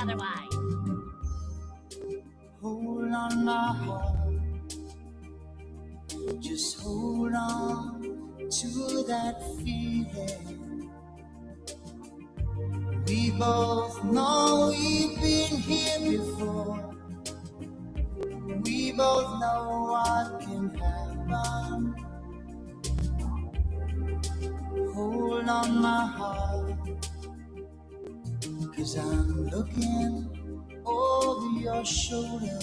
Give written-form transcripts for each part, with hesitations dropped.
otherwise. Hold on, my heart. Just hold on to that feeling. We both know we've been here before. We both know what can happen. Hold on, my heart, 'cause I'm looking over your shoulder.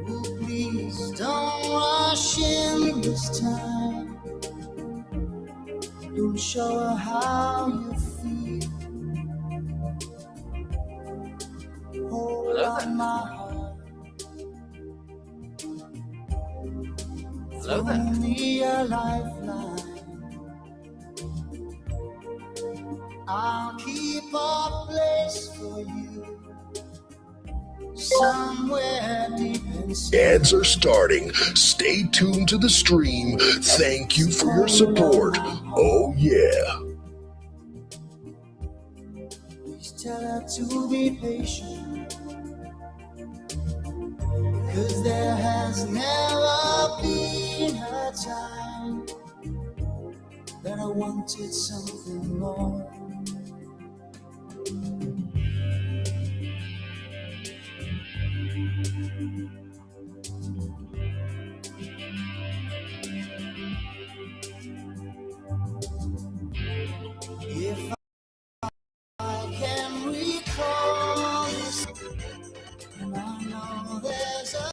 Oh, please don't rush in this time. Don't show her how you feel. Hold on, my heart. Hello there. Throw me a lifeline. I'll keep a place for you somewhere deep inside. Ads are starting. Stay tuned to the stream. Thank you for your support. Oh, yeah. Please tell her to be patient, 'cause there has never been a time that I wanted something more. If I can recall this, and I know there's a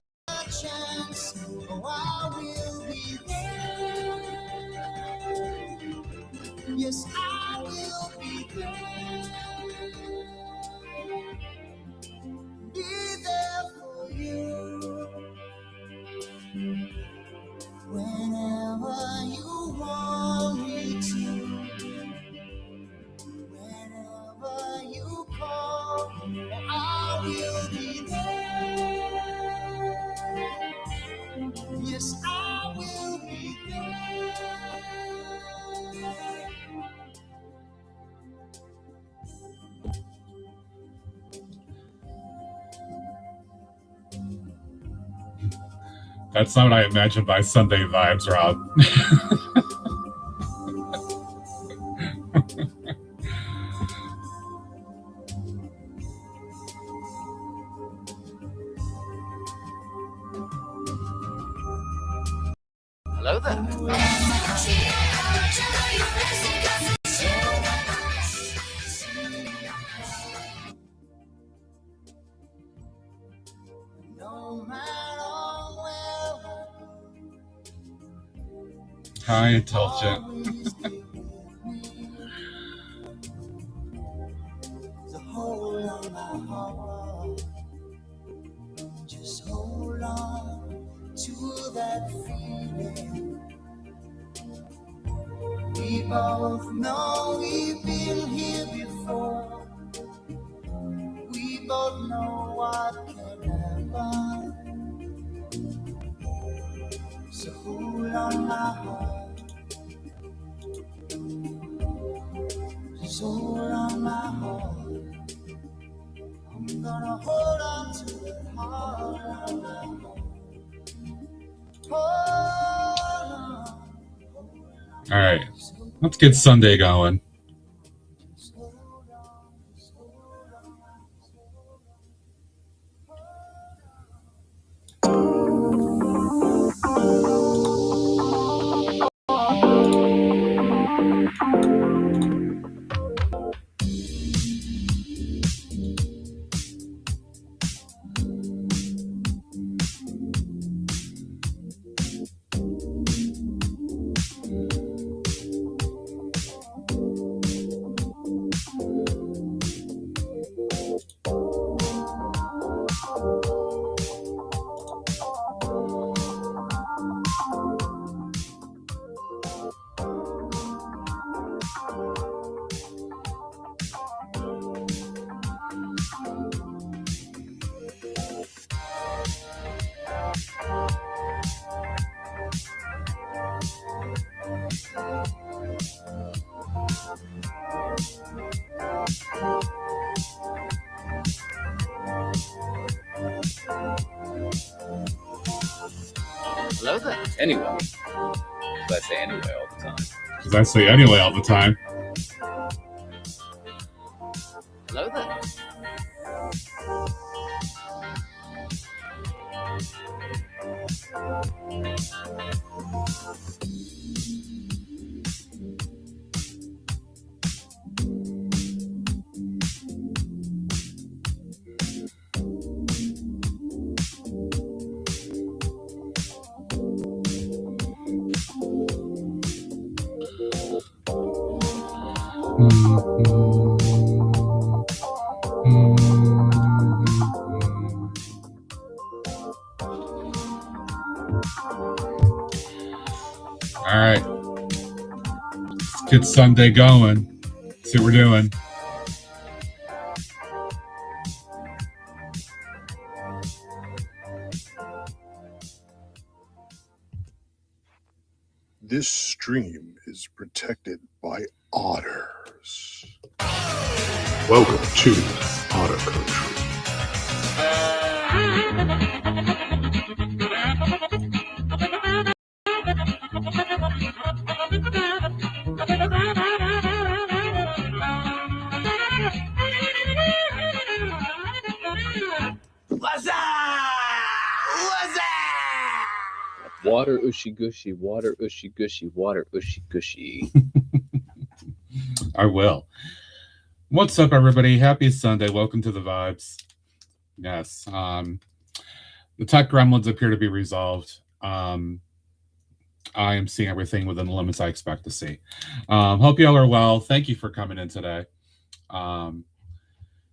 chance, oh, I will be there. Yes, I will be there. Be there for you whenever you want me to. Whenever you call, I will be there. Yes, I will be there. That's not what I imagined by Sunday vibes, Rob. Hello there. No matter where How intelligent. so hold on, my heart. Just hold on to that feeling. We both know we've been here before. We both know what can happen. So hold on, my heart. Just hold on, my heart. I'm gonna hold on to it hard. Hold on. All right, let's get Sunday going. Hello there. Anyway. I say anyway all the time. Because I say anyway all the time. Hello there. All right. Let's get Sunday going. See what we're doing. This stream is protected by otters. Welcome to Otter Country. What's up? What's up? Water ushy gushy, water ushy gushy, water ushy gushy. I will. What's up, everybody? Happy Sunday. Welcome to the vibes. Yes. The tech gremlins appear to be resolved. I am seeing everything within the limits I expect to see. Hope you all are well. Thank you for coming in today.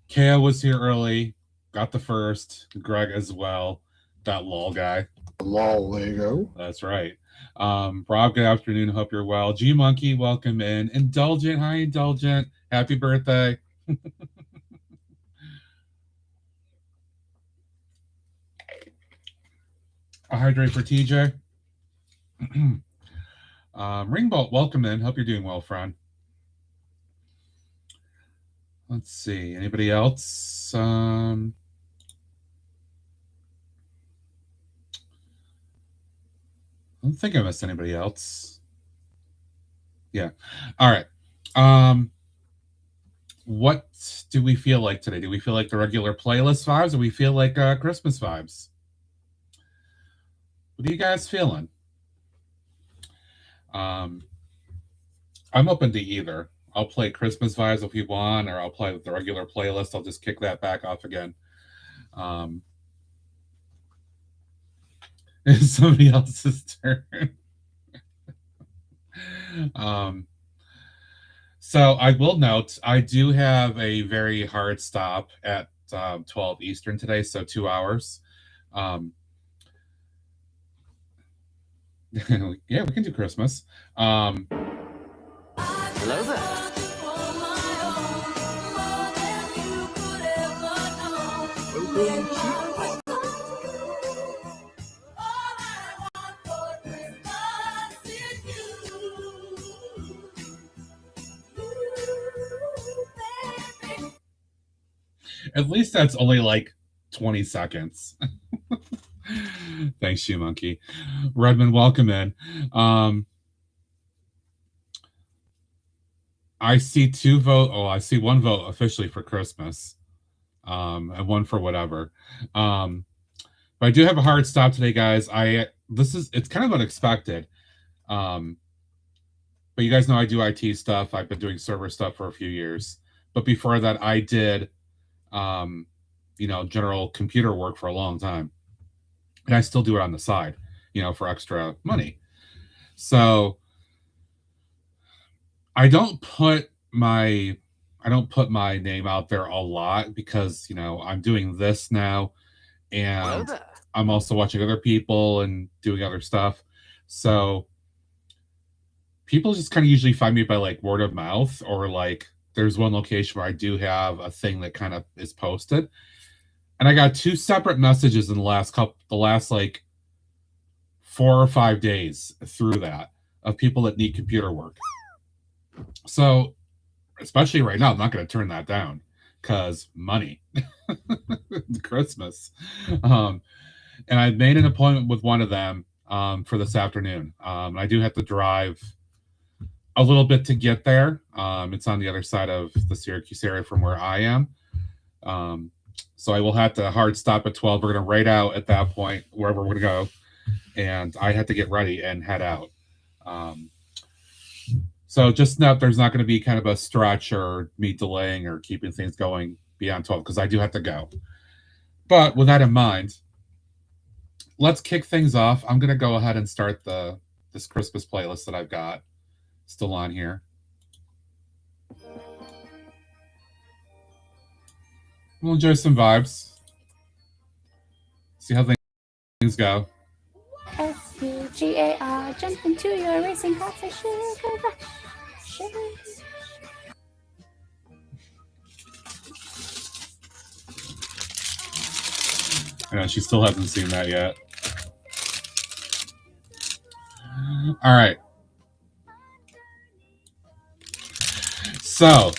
Kea was here early. Got the first. Greg as well. That lol guy. Lol Lego. That's right. Rob, good afternoon. Hope you're well. G Monkey, welcome in. Indulgent, hi Indulgent. Happy birthday. A hydrate for TJ. Ringbolt, welcome in. Hope you're doing well, friend. Let's see. Anybody else? I don't think I missed anybody else. Yeah. All right. What do we feel like today? Do we feel like the regular playlist vibes, or we feel like Christmas vibes? What are you guys feeling? I'm open to either. I'll play Christmas vibes if you want, or I'll play the regular playlist. I'll just kick that back off again. It's somebody else's turn. So I will note, I do have a very hard stop at 12 Eastern today, so 2 hours. Yeah, we can do Christmas. Hello there. At least that's only like 20 seconds. Thanks, Shoe Monkey. Redmond, welcome in. I see two vote. Oh, I see one vote officially for Christmas, and one for whatever. But I do have a hard stop today, guys. It's kind of unexpected. But you guys know I do IT stuff. I've been doing server stuff for a few years. But before that, I did, general computer work for a long time. And I still do it on the side, for extra money. So I don't put my name out there a lot because, I'm doing this now, and I'm also watching other people and doing other stuff. So people just kind of usually find me by like word of mouth, or like there's one location where I do have a thing that kind of is posted. And I got 2 separate messages in the last like 4 or 5 days through that of people that need computer work. So, especially right now, I'm not going to turn that down because money. Christmas. And I made an appointment with one of them for this afternoon. I do have to drive a little bit to get there. It's on the other side of the Syracuse area from where I am. So I will have to hard stop at 12. We're going to raid out at that point, wherever we're going to go. And I have to get ready and head out. So just note there's not going to be kind of a stretch or me delaying or keeping things going beyond 12 because I do have to go. But with that in mind, let's kick things off. I'm going to go ahead and start this Christmas playlist that I've got still on here. We'll enjoy some vibes. See how things go. SUGAR, jump into your racing car for sugar rush. Yeah, she still hasn't seen that yet. All right. So,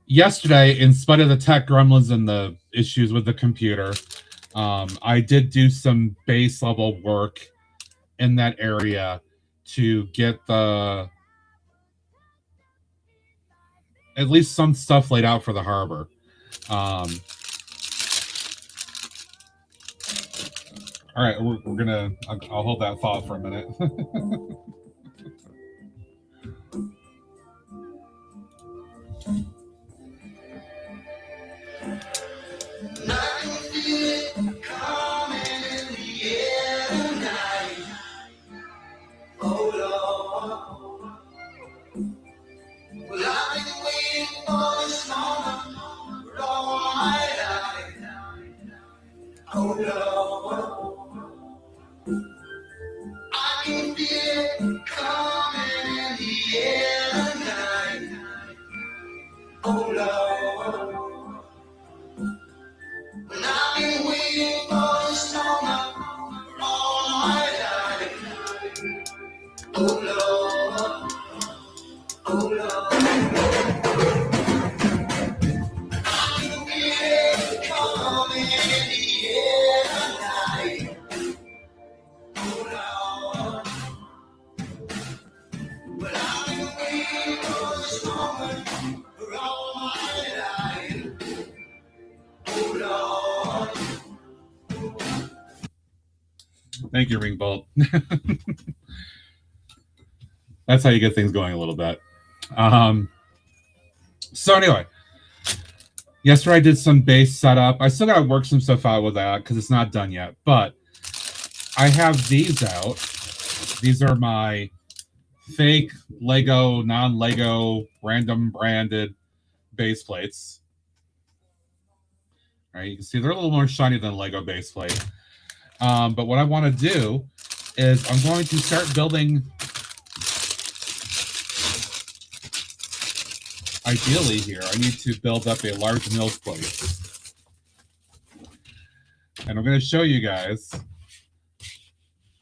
yesterday, in spite of the tech gremlins and the issues with the computer, I did do some base level work in that area to get at least some stuff laid out for the harbor. All right, we're gonna. I'll hold that thought for a minute. Thank you, Ringbolt. That's how you get things going a little bit. So anyway, yesterday I did some base setup. I still got to work some stuff out with that because it's not done yet. But I have these out. These are my fake Lego, non-Lego, random branded base plates. All right, you can see they're a little more shiny than Lego base plate. But what I want to do is I'm going to start building, ideally here, I need to build up a large MILS plate. And I'm going to show you guys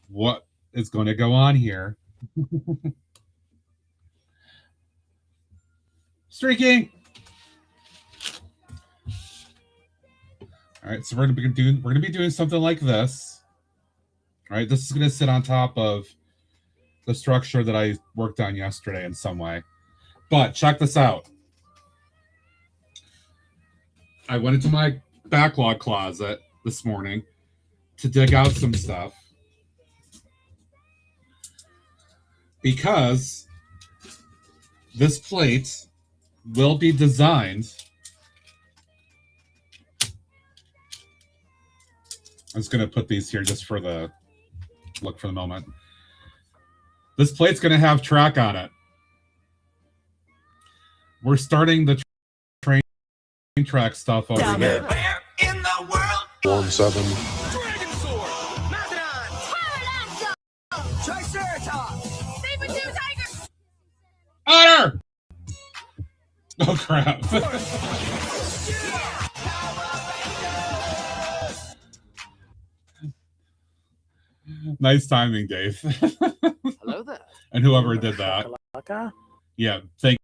what is going to go on here. Streaking! All right, so we're going to be doing something like this. All right, this is going to sit on top of the structure that I worked on yesterday in some way. But check this out. I went into my backlog closet this morning to dig out some stuff because this plate will be designed. I'm just going to put these here just for the look for the moment. This plate's going to have track on it. We're starting the train track stuff over here. Where in the world? 1-7. Dragon Sword! Mastodon! Triceratops! Saber-tooth tiger! Otter! Oh, crap. Nice timing, Dave. Hello there. And whoever did that. Yeah, thanks,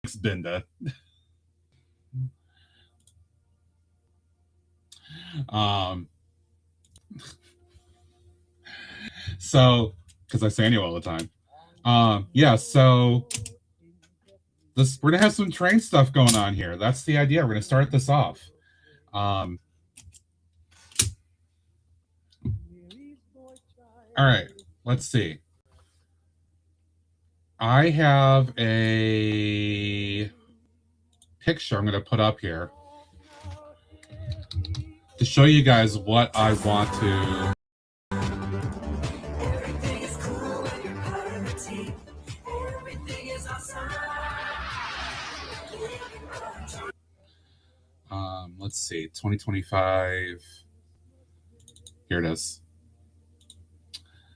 Binda. So, because I say anyway all the time. Yeah, so we're gonna have some train stuff going on here. That's the idea. We're gonna start this off. All right, let's see. I have a picture I'm gonna put up here to show you guys what I want to. Let's see, 2025. Here it is.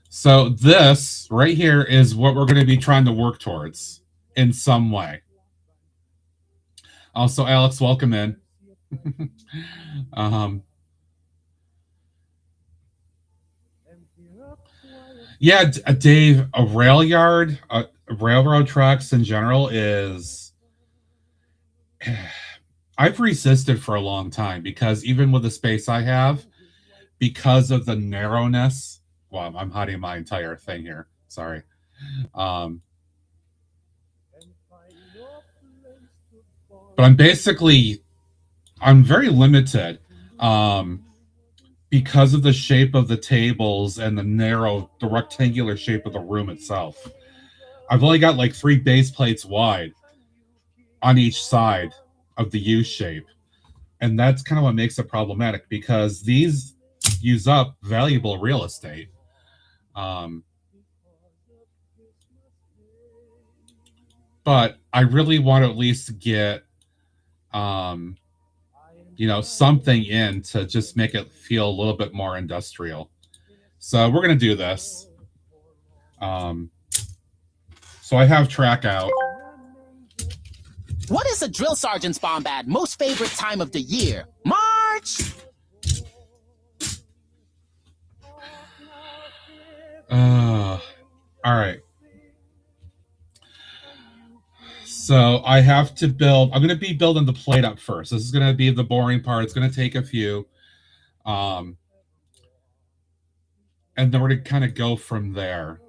So this right here is what we're going to be trying to work towards in some way. Also, Alex, welcome in. Yeah, Dave, a rail yard, railroad tracks in general is... I've resisted for a long time because even with the space I have, because of the narrowness... Well, I'm hiding my entire thing here. Sorry. But I'm very limited because of the shape of the tables and the rectangular shape of the room itself. I've only got like 3 base plates wide on each side of the U shape. And that's kind of what makes it problematic because these use up valuable real estate. But I really want to at least get, something in to just make it feel a little bit more industrial. So we're going to do this. So I have track out. What is a drill sergeant's bombad most favorite time of the year? March! All right. So I have to build... I'm going to be building the plate up first. This is going to be the boring part. It's going to take a few. And then we're going to kind of go from there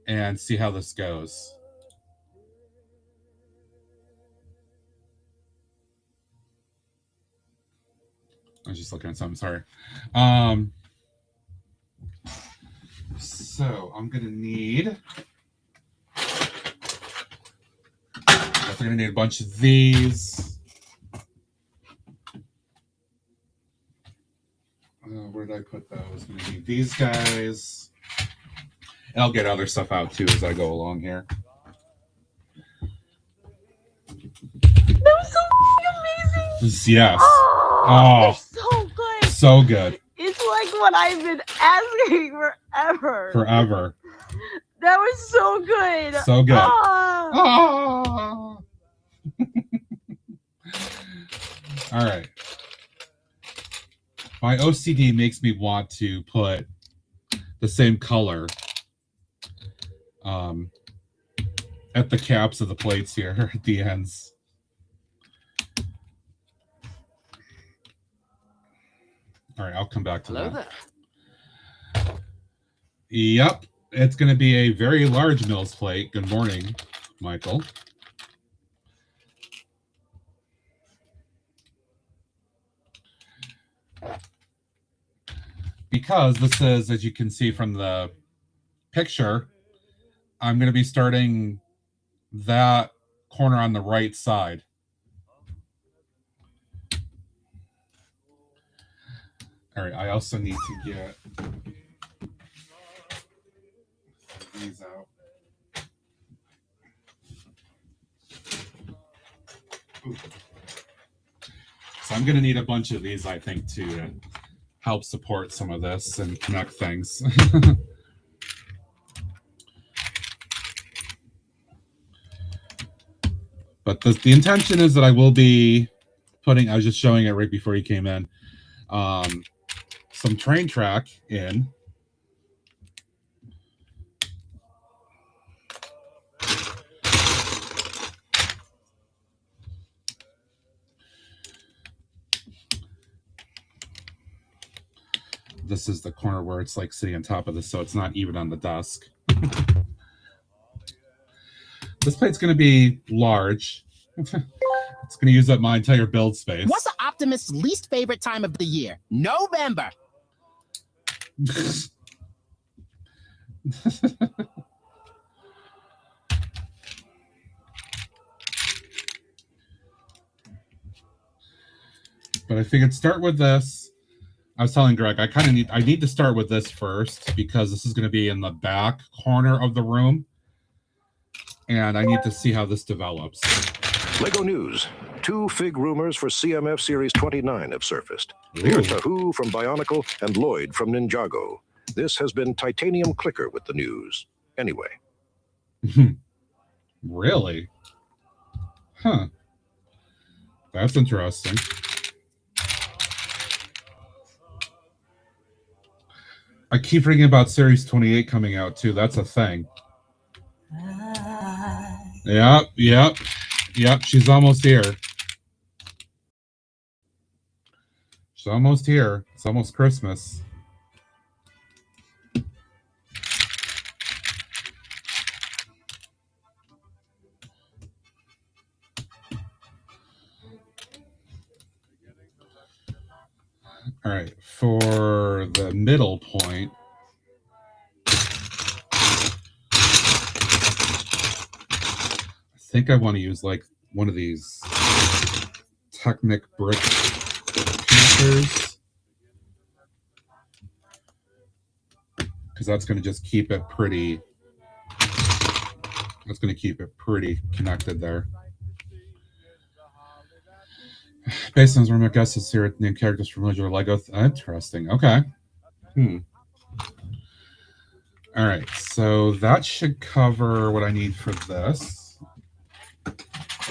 and see how this goes. I was just looking at something, sorry. So I'm going to need... We're going to need a bunch of these. Where did I put those? I'm going to need these guys. And I'll get other stuff out too as I go along here. That was so amazing. Yes. Oh, so good. So good. It's like what I've been asking forever. Forever. That was so good. So good. Oh. All right. My OCD makes me want to put the same color at the caps of the plates here at the ends. All right, I'll come back to that. There. Yep, it's going to be a very large MILS plate. Good morning, Michael. Because this is, as you can see from the picture, I'm going to be starting that corner on the right side. All right, I also need to get these out. Ooh. So I'm going to need a bunch of these, I think, to help support some of this and connect things. But the intention is that I will be putting, I was just showing it right before you came in, some train track in. this is the corner where it's like sitting on top of this, so it's not even on the desk. This plate's going to be large. It's going to use up my entire build space. What's the optimist's least favorite time of the year? November. But I figured start with this. I was telling Greg, I need to start with this first because this is going to be in the back corner of the room. And I need to see how this develops. Lego News. 2 fig rumors for CMF Series 29 have surfaced. Ooh. Here's Tahu from Bionicle and Lloyd from Ninjago. This has been Titanium Clicker with the news. Anyway. Really? Huh. That's interesting. I keep reading about Series 28 coming out too. That's a thing. Yep. She's almost here. She's almost here. It's almost Christmas. All right, for the middle point, I think I want to use like one of these Technic brick connectors, because that's going to just keep it pretty. That's going to keep it pretty connected there. Based on my guesses here, named characters from regular Lego. Interesting. Okay. All right. So that should cover what I need for this. Put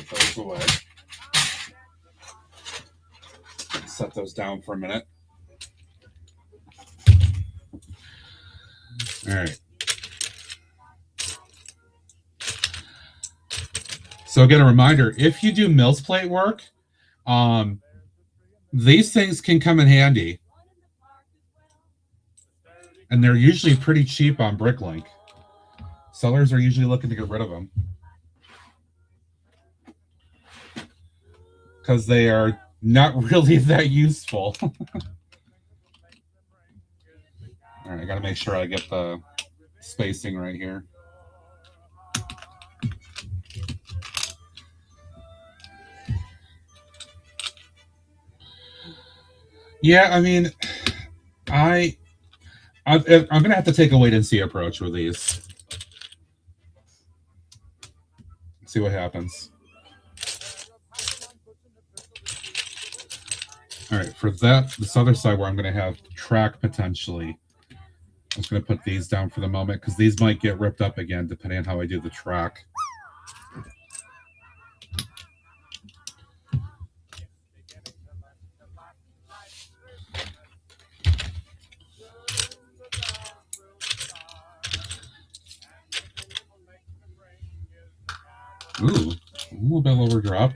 those away. Set those down for a minute. All right. So again, a reminder: if you do MILS plate work, these things can come in handy, and they're usually pretty cheap on Bricklink. Sellers are usually looking to get rid of them because they are not really that useful. All right, I got to make sure I get the spacing right here. Yeah, I mean, I'm going to have to take a wait-and-see approach with these. See what happens. All right, for that, this other side where I'm going to have track potentially, I'm just going to put these down for the moment because these might get ripped up again depending on how I do the track. Ooh, a little bit lower drop.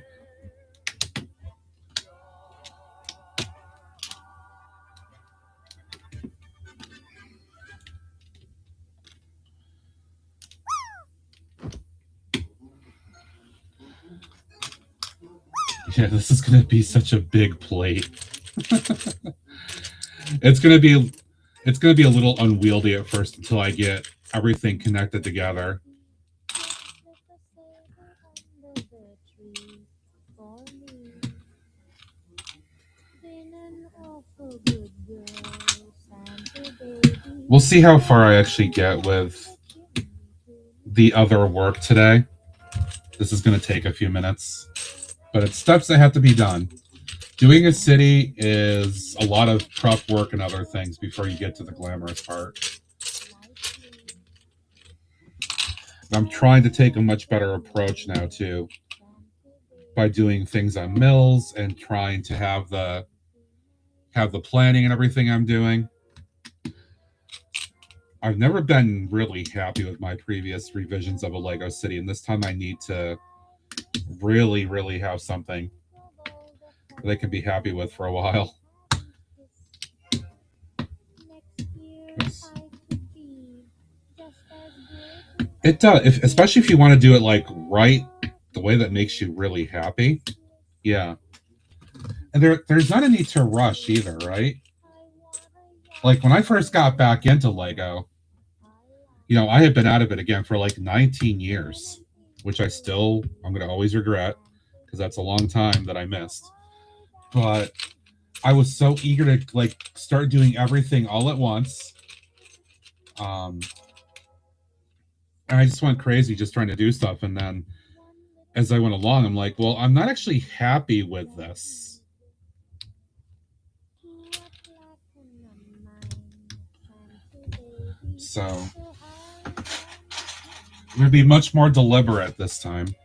Yeah, this is going to be such a big plate. It's going to be a little unwieldy at first until I get everything connected together. We'll see how far I actually get with the other work today. This is going to take a few minutes, but it's steps that have to be done. Doing a city is a lot of prep work and other things before you get to the glamorous part. I'm trying to take a much better approach now too, by doing things on MILS and trying to have the planning and everything I'm doing. I've never been really happy with my previous revisions of a Lego city, and this time I need to really, really have something that I can be happy with for a while. It does, especially if you want to do it like right, the way that makes you really happy. Yeah. And there's not a need to rush either, right? Like when I first got back into Lego, you know, I had been out of it again for like 19 years, which I'm going to always regret because that's a long time that I missed. But I was so eager to like start doing everything all at once. And I just went crazy just trying to do stuff. And then as I went along, I'm like, well, I'm not actually happy with this. So I'm going to be much more deliberate this time.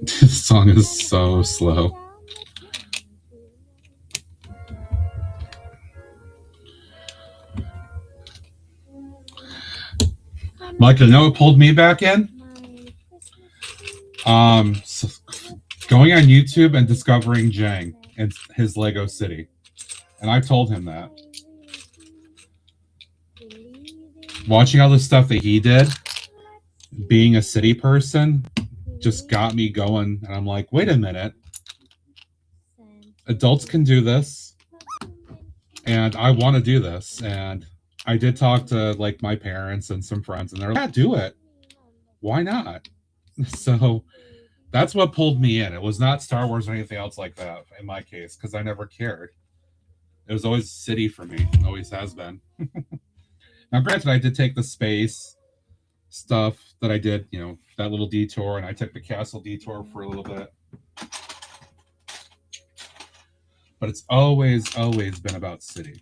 This song is so slow. Mike, you know what pulled me back in? So going on YouTube and discovering Jang and his Lego City. And I told him that. Watching all the stuff that he did, being a city person, just got me going. And I'm like, wait a minute. Adults can do this. And I want to do this. And I did talk to like my parents and some friends, and they're like, yeah, do it. Why not? So that's what pulled me in. It was not Star Wars or anything else like that in my case, because I never cared. It was always city for me. Always has been. Now, granted, I did take the space stuff that I did, you know, that little detour, and I took the castle detour for a little bit. But it's always been about city.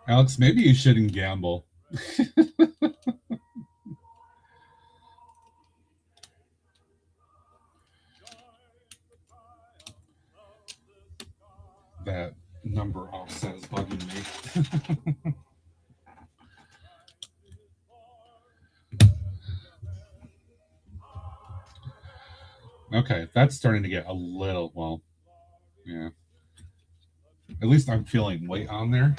Alex, maybe you shouldn't gamble. That number offset is bugging me. Okay, that's starting to get a little, well, yeah. At least I'm feeling weight on there.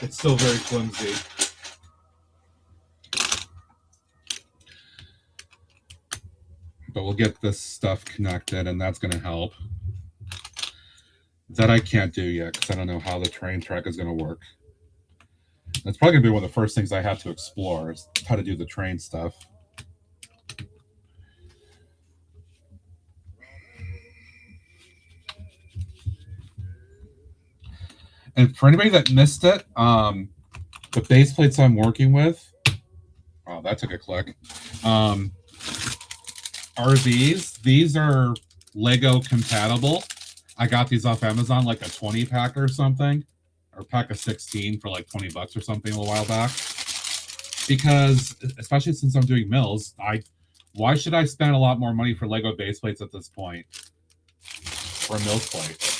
It's still very flimsy. But we'll get this stuff connected, and that's going to help. That I can't do yet, because I don't know how the train track is going to work. That's probably going to be one of the first things I have to explore, is how to do the train stuff. And for anybody that missed it, the base plates I'm working with, oh, that took a click, are these. These are Lego compatible. I got these off Amazon, like a 20 pack or something, or pack of 16 for like $20 or something a while back. Because, especially since I'm doing MILS, why should I spend a lot more money for Lego base plates at this point for a MILS plate?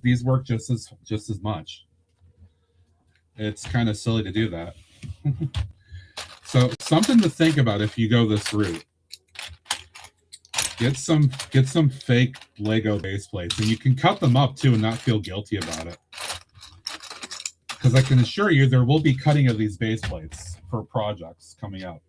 These work just as much. It's kind of silly to do that. So something to think about if you go this route. Get some fake Lego base plates, and you can cut them up too and not feel guilty about it. Because I can assure you there will be cutting of these base plates for projects coming up.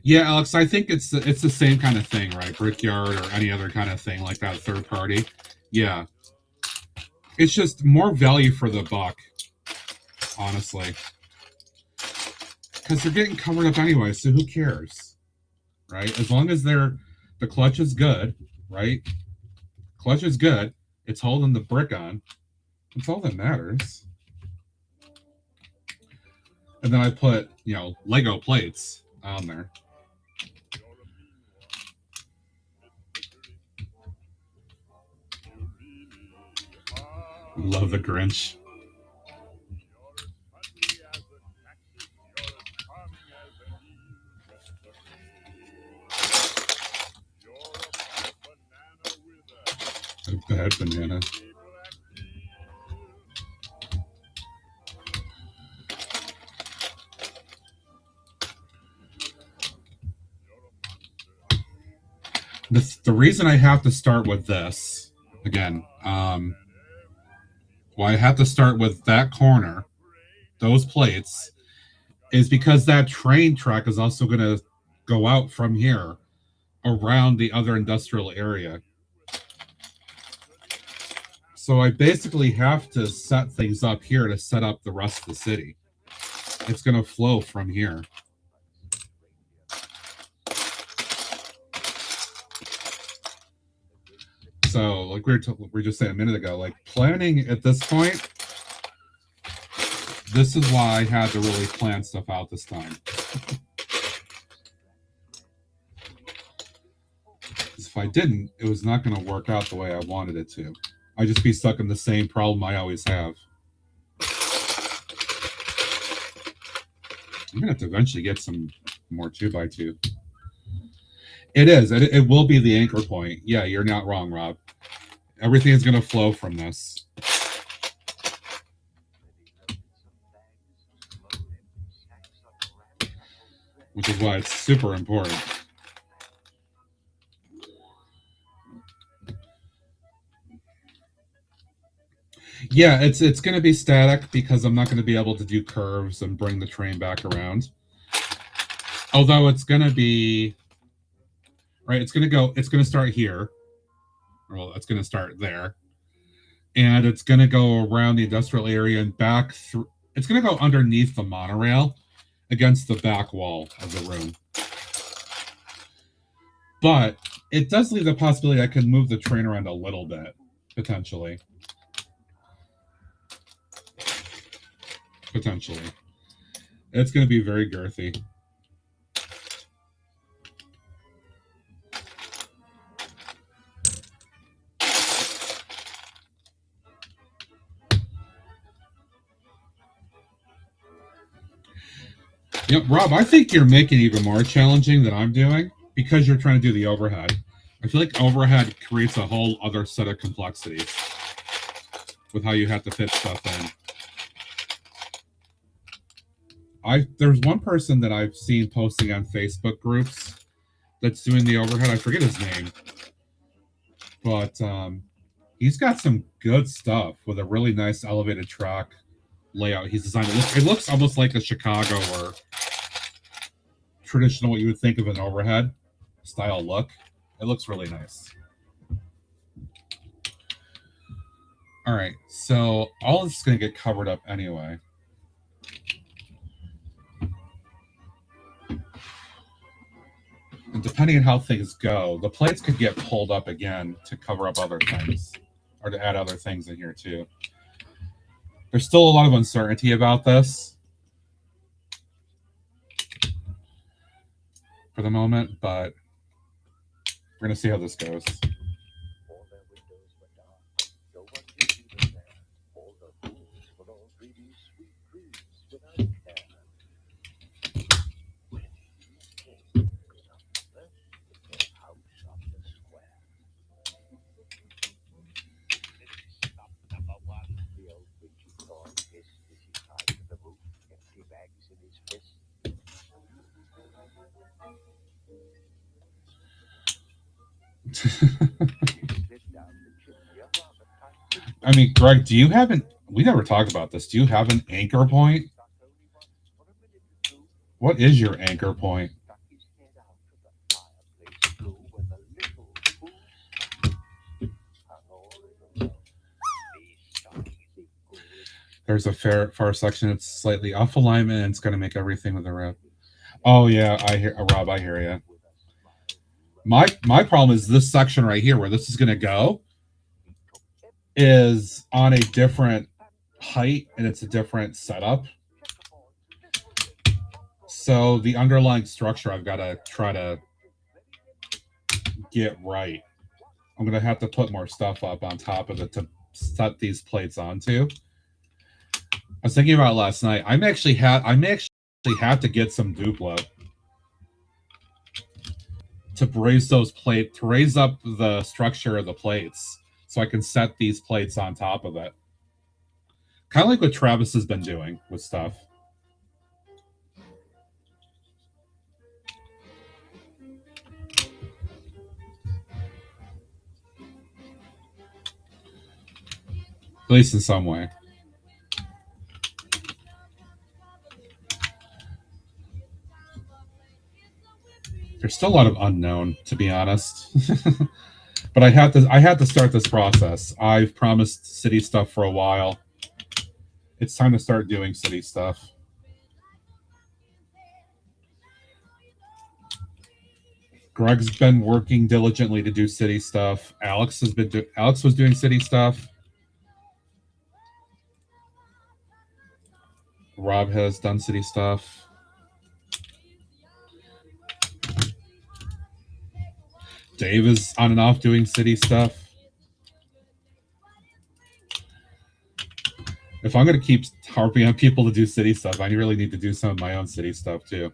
Yeah, Alex, I think it's the same kind of thing, right? Brickyard or any other kind of thing like that, third party. Yeah. It's just more value for the buck, honestly. Because they're getting covered up anyway, so who cares? Right? As long as the clutch is good, right? Clutch is good. It's holding the brick on. That's all that matters. And then I put, Lego plates on there. Love the Grinch. A bad banana. The reason I have to start with this, again, why I have to start with that corner, those plates, is because that train track is also going to go out from here around the other industrial area. So I basically have to set things up here to set up the rest of the city. It's going to flow from here. So, like we were just saying a minute ago, like planning at this point, this is why I had to really plan stuff out this time. If I didn't, it was not going to work out the way I wanted it to. I'd just be stuck in the same problem I always have. I'm going to have to eventually get some more 2x2. It is. It will be the anchor point. Yeah, you're not wrong, Rob. Everything is going to flow from this. Which is why it's super important. Yeah, it's going to be static because I'm not going to be able to do curves and bring the train back around. Although it's going to be... Right, it's going to start here. Well, it's going to start there. And it's going to go around the industrial area and back through. It's going to go underneath the monorail against the back wall of the room. But it does leave the possibility I can move the train around a little bit, potentially. Potentially. It's going to be very girthy. Yep, Rob, I think you're making it even more challenging than I'm doing because you're trying to do the overhead. I feel like overhead creates a whole other set of complexities with how you have to fit stuff in. There's one person that I've seen posting on Facebook groups that's doing the overhead. I forget his name. But he's got some good stuff with a really nice elevated track layout he's designed. It looks almost like a Chicago or traditional, what you would think of an overhead style look. It looks really nice. All right, so all this is going to get covered up anyway. And depending on how things go, the plates could get pulled up again to cover up other things or to add other things in here too. There's still a lot of uncertainty about this for the moment, but we're going to see how this goes. I mean, Greg, we never talk about this. Do you have an anchor point? What is your anchor point? There's a far section that's slightly off alignment, and it's going to make everything with a rip. Oh yeah, I hear Rob. I hear you. My problem is this section right here, where this is going to go, is on a different height, and it's a different setup. So the underlying structure, I've got to try to get right. I'm going to have to put more stuff up on top of it to set these plates onto. I was thinking about it last night. I may actually have to get some Duplo to raise those plates, to raise up the structure of the plates, so I can set these plates on top of it. Kind of like what Travis has been doing with stuff. At least in some way. There's still a lot of unknown, to be honest. But I had to start this process. I've promised city stuff for a while. It's time to start doing city stuff. Greg's been working diligently to do city stuff. Alex was doing city stuff. Rob has done city stuff. Dave is on and off doing city stuff. If I'm going to keep harping on people to do city stuff, I really need to do some of my own city stuff too.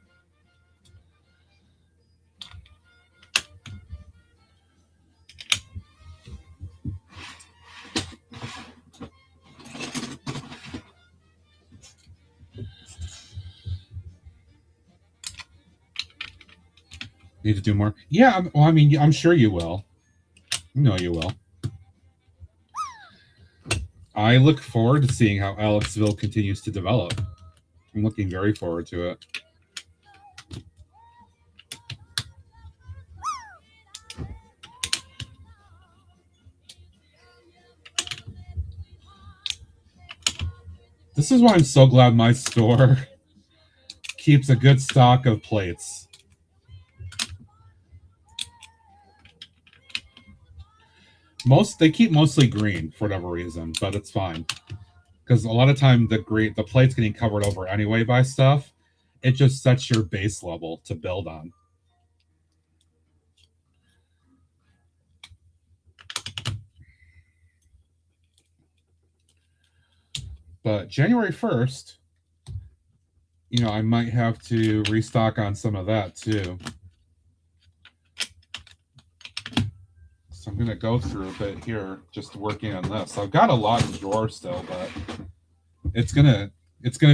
Need to do more? Yeah, well, I mean, I'm sure you will. No, you will. I look forward to seeing how Alexville continues to develop. I'm looking very forward to it. This is why I'm so glad my store keeps a good stock of plates. They keep mostly green for whatever reason, but it's fine. Because a lot of time the plate's getting covered over anyway by stuff. It just sets your base level to build on. But January 1st, I might have to restock on some of that too. So I'm going to go through a bit here, just working on this. I've got a lot in drawers still, but it's gonna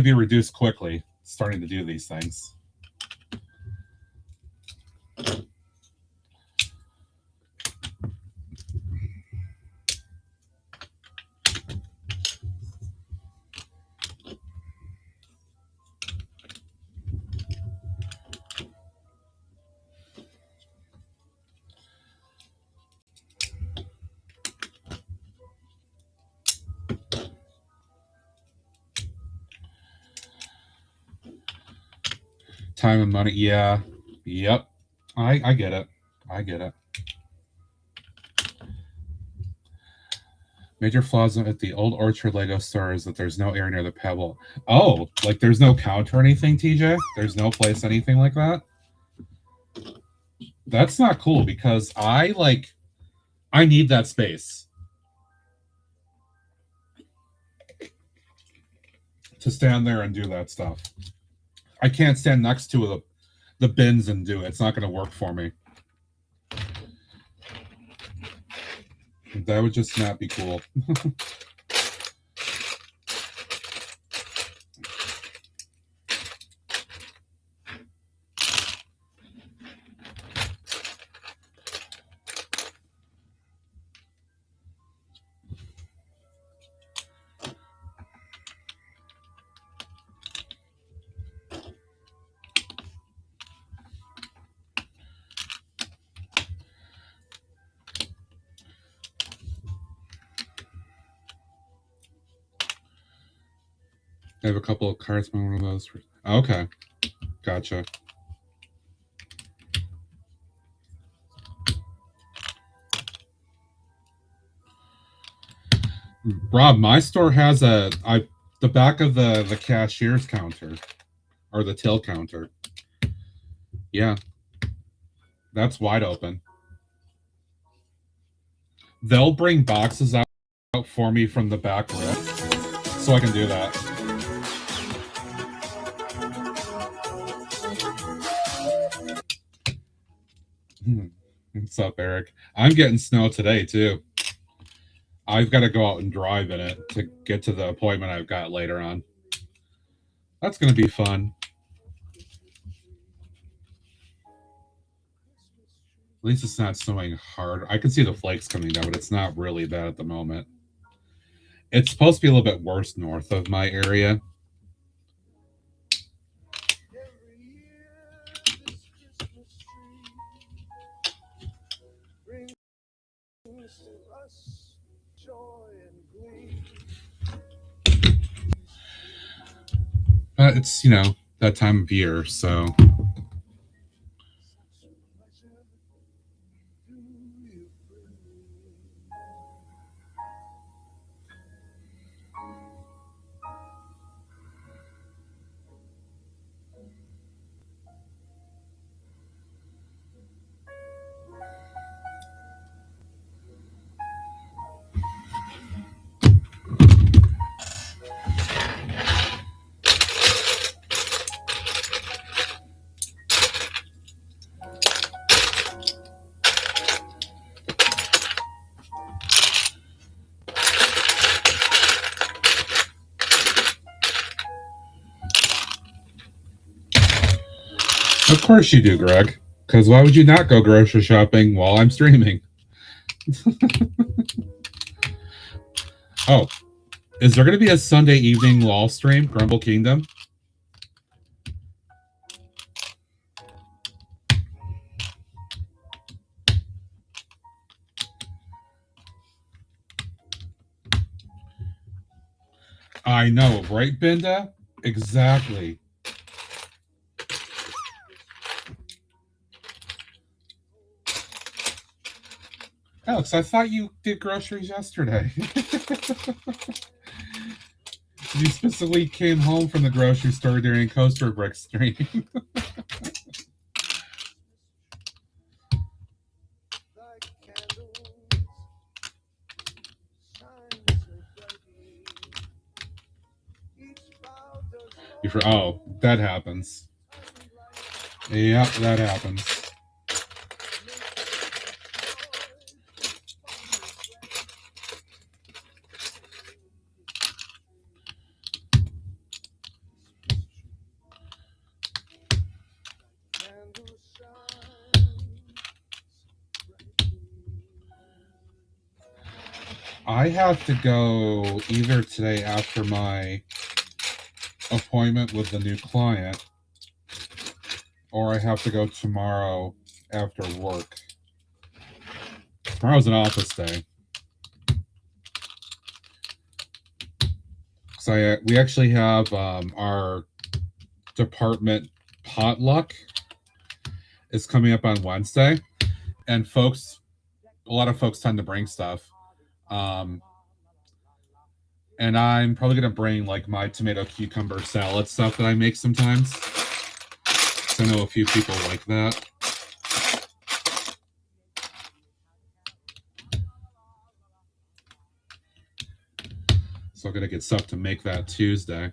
be reduced quickly, starting to do these things. Time and money, yeah. Yep. I get it. I get it. Major flaws at the old Orchard Lego store is that there's no area near the pebble. Oh, like there's no counter or anything, TJ? There's no place, anything like that? That's not cool because I need that space to stand there and do that stuff. I can't stand next to the bins and do it. It's not going to work for me. That would just not be cool. I have a couple of cards. One of those. Okay, gotcha. Rob, my store has the back of the cashier's counter or the till counter. Yeah, that's wide open. They'll bring boxes out for me from the back room, so I can do that. What's up, Eric? I'm getting snow today too. I've got to go out and drive in it to get to the appointment I've got later on. That's going to be fun. At least it's not snowing hard. I can see the flakes coming down, but it's not really bad at the moment. It's supposed to be a little bit worse north of my area. But it's, that time of year, so... Of course you do, Greg. Because why would you not go grocery shopping while I'm streaming? Oh, is there going to be a Sunday evening wall stream, Grumble Kingdom? I know, right, Binda? Exactly. Alex, I thought you did groceries yesterday. You specifically came home from the grocery store during Coaster Brick stream. Oh, that happens. Yep, that happens. I have to go either today after my appointment with the new client, or I have to go tomorrow after work. Tomorrow's an office day. So we actually have our department potluck is coming up on Wednesday, and a lot of folks tend to bring stuff. And I'm probably going to bring like my tomato cucumber salad stuff that I make sometimes. So I know a few people like that. So I'm going to get stuff to make that Tuesday.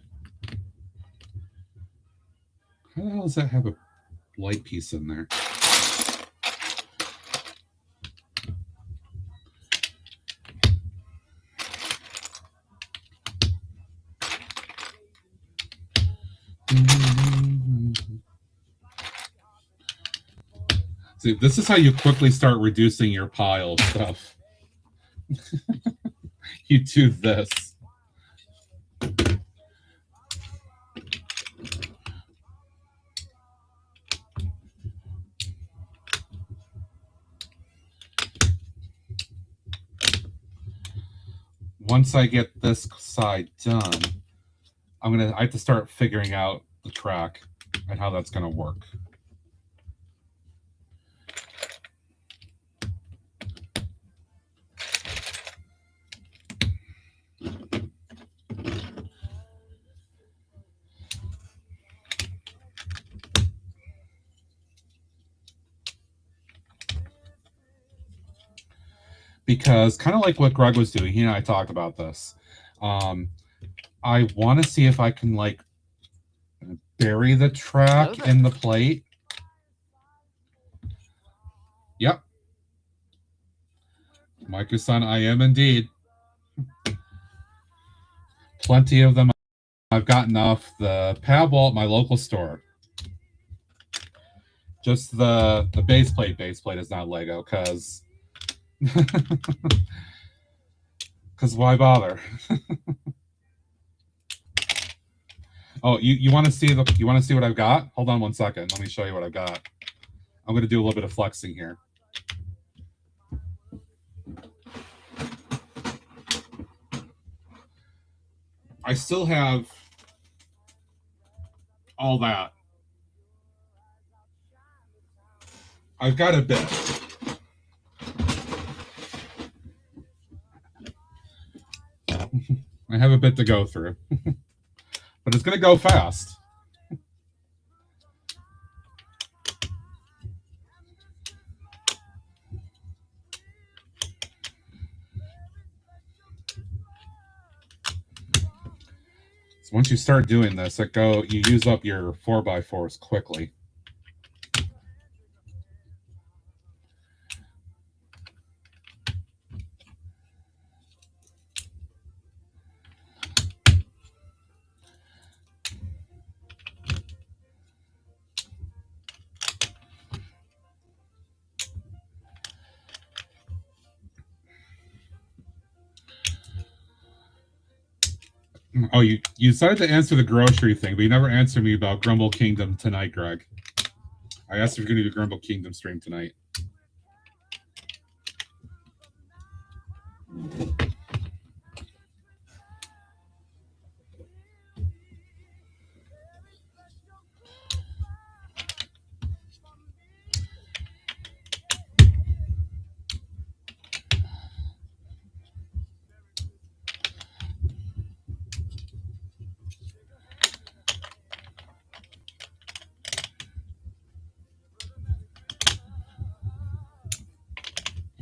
How the hell does that have a light piece in there? See, this is how you quickly start reducing your pile of stuff. You do this. Once I get this side done, I have to start figuring out the track and how that's gonna work. Because kind of like what Greg was doing, he and I talked about this. I want to see if I can like bury the track in the plate. Yep. Micro-san, I am indeed. Plenty of them. I've gotten off the Paddle at my local store. Just the base plate. Base plate is not Lego, because why bother? Oh, you want to see what I've got? Hold on one second. Let me show you what I've got. I'm going to do a little bit of flexing here. I still have all that. I've got a bit. I have a bit to go through. But it's going to go fast. So once you start doing this, you use up your 4x4s quickly. Oh, you decided to answer the grocery thing, but you never answered me about Grumble Kingdom tonight, Greg. I asked if you're going to do Grumble Kingdom stream tonight.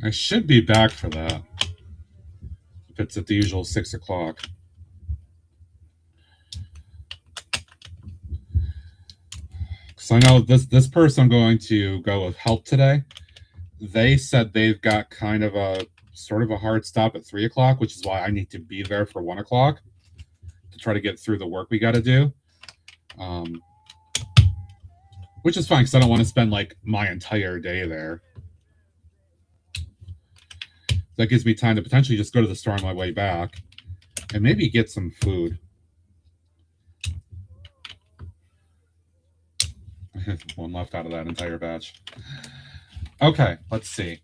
I should be back for that. If it's at the usual 6 o'clock. Because I know this person I'm going to go with help today. They said they've got kind of a sort of a hard stop at 3 o'clock, which is why I need to be there for 1 o'clock to try to get through the work we got to do. Which is fine because I don't want to spend like my entire day there. That gives me time to potentially just go to the store on my way back and maybe get some food. One left out of that entire batch. Okay, let's see.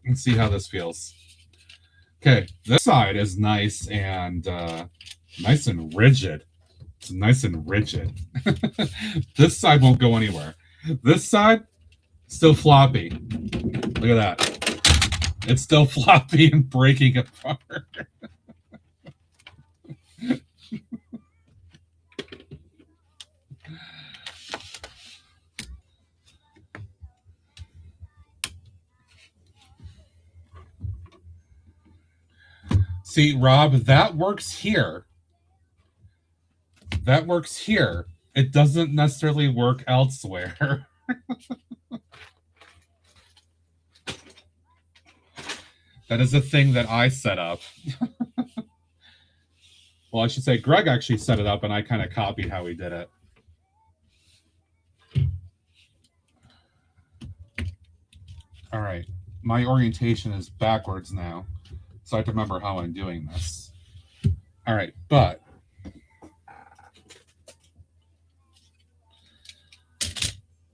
Let's see how this feels. Okay, this side is nice and rigid. It's nice and rigid. This side won't go anywhere. This side, still floppy. Look at that. It's still floppy and breaking apart. See, Rob, that works here. That works here. It doesn't necessarily work elsewhere. That is a thing that I set up. Well, I should say Greg actually set it up, and I kind of copied how he did it. All right. My orientation is backwards now, so I have to remember how I'm doing this. All right, but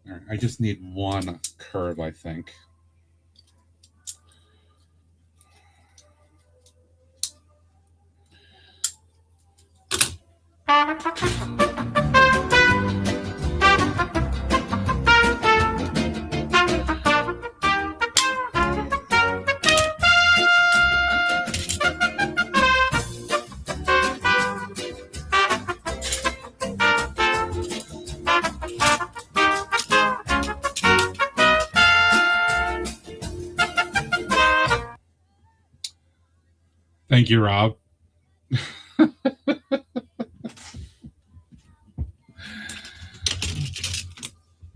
all right, I just need one curve, I think. Thank you, Rob. All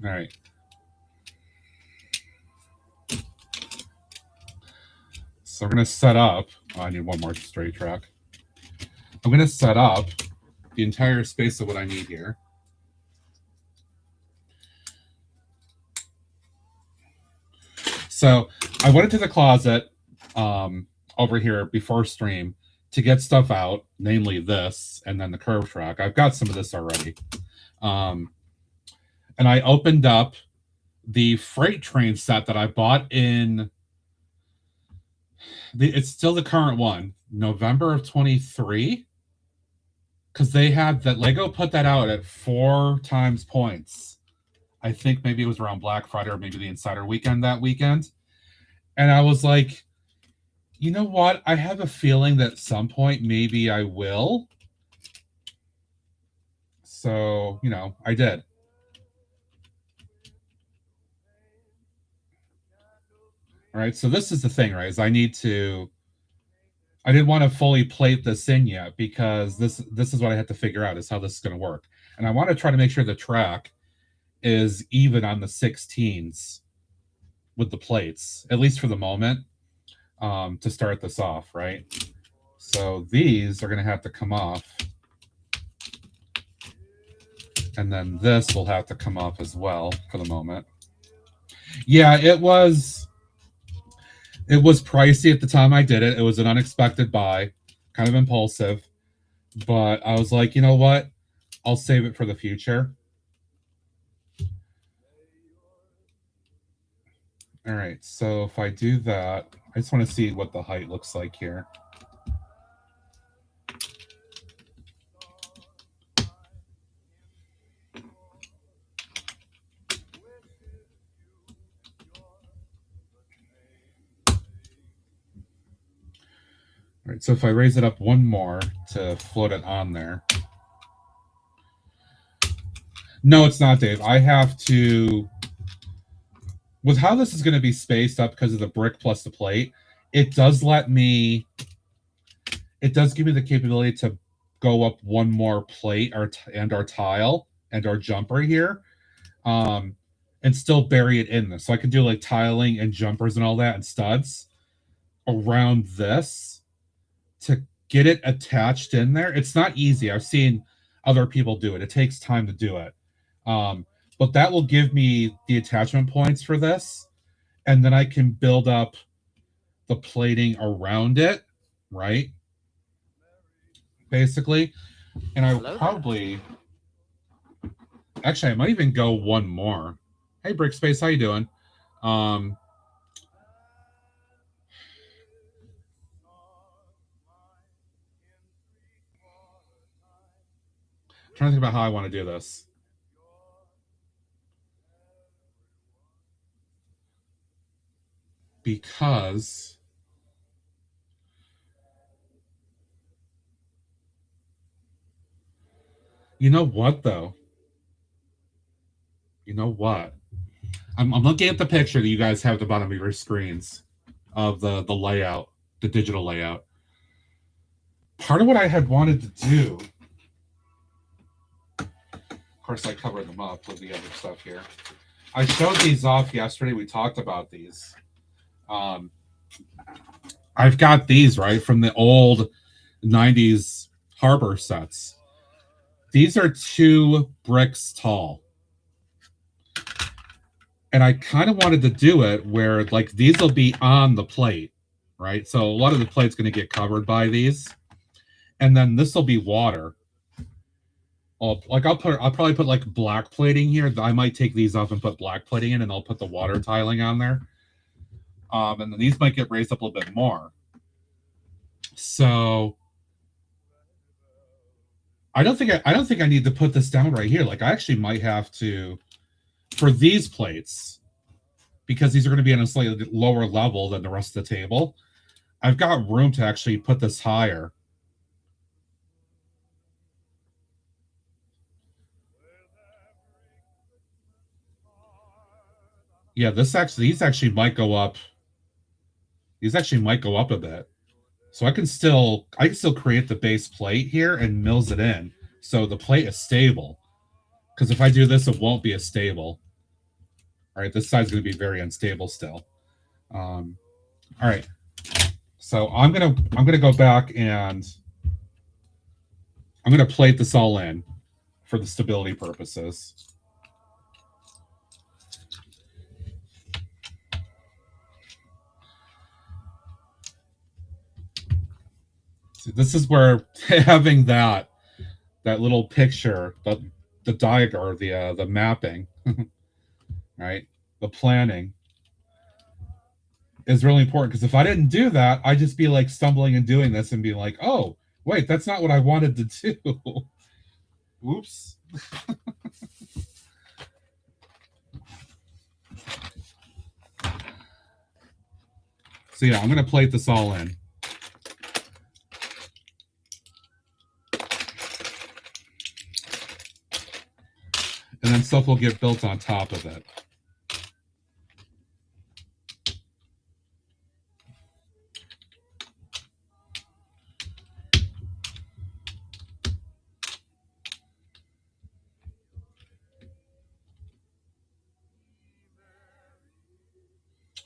right. So we're going to set up. Oh, I need one more straight track. I'm going to set up the entire space of what I need here. So I went into the closet over here before stream to get stuff out, namely this and then the curve track. I've got some of this already. And I opened up the freight train set that I bought in... it's still the current one, November of 23, because they had that Lego put that out at 4 times points. I think maybe it was around Black Friday or maybe the Insider Weekend that weekend. And I was like, you know what? I have a feeling that at some point maybe I will. So, you know, I did. All right, so this is the thing, right? Is I didn't want to fully plate this in yet because this is what I had to figure out is how this is going to work. And I want to try to make sure the track is even on the 16s with the plates, at least for the moment, to start this off, right? So these are going to have to come off. And then this will have to come off as well for the moment. Yeah, it was pricey at the time I did it. It was an unexpected buy, kind of impulsive. But I was like, you know what? I'll save it for the future. All right, so if I do that, I just want to see what the height looks like here. All right, so if I raise it up one more to float it on there. No, it's not, Dave. I have to... With how this is going to be spaced up because of the brick plus the plate, it does give me the capability to go up one more plate and our tile and our jumper here, and still bury it in this. So I can do like tiling and jumpers and all that and studs around this to get it attached in there. It's not easy. I've seen other people do it. It takes time to do it. But that will give me the attachment points for this. And then I can build up the plating around it, right? Basically. And I probably... Actually, I might even go one more. Hey, Brickspace, how you doing? Trying to think about how I want to do this. Because you know what, though? You know what? I'm looking at the picture that you guys have at the bottom of your screens of the layout, the digital layout. Part of what I had wanted to do, of course, I covered them up with the other stuff here. I showed these off yesterday. We talked about these. I've got these, right, from the old 90s harbor sets. These are 2 bricks tall. And I kind of wanted to do it where, like, these will be on the plate, right? So a lot of the plate's going to get covered by these. And then this will be water. I'll probably put, like, black plating here. I might take these off and put black plating in, and I'll put the water tiling on there. And then these might get raised up a little bit more. So I don't think I need to put this down right here. Like, I actually might have to, for these plates, because these are going to be on a slightly lower level than the rest of the table, I've got room to actually put this higher. Yeah, these actually might go up. These actually might go up a bit. So I can still create the base plate here and mills it in. So the plate is stable. Because if I do this, it won't be as stable. All right, this side's going to be very unstable still. All right, so I'm gonna go back and I'm gonna plate this all in for the stability purposes. See, this is where having that little picture, the diagram, or the mapping, right, the planning is really important, because if I didn't do that, I'd just be like stumbling and doing this and be like, oh, wait, that's not what I wanted to do. Oops. So yeah, I'm going to plate this all in. And then stuff will get built on top of it.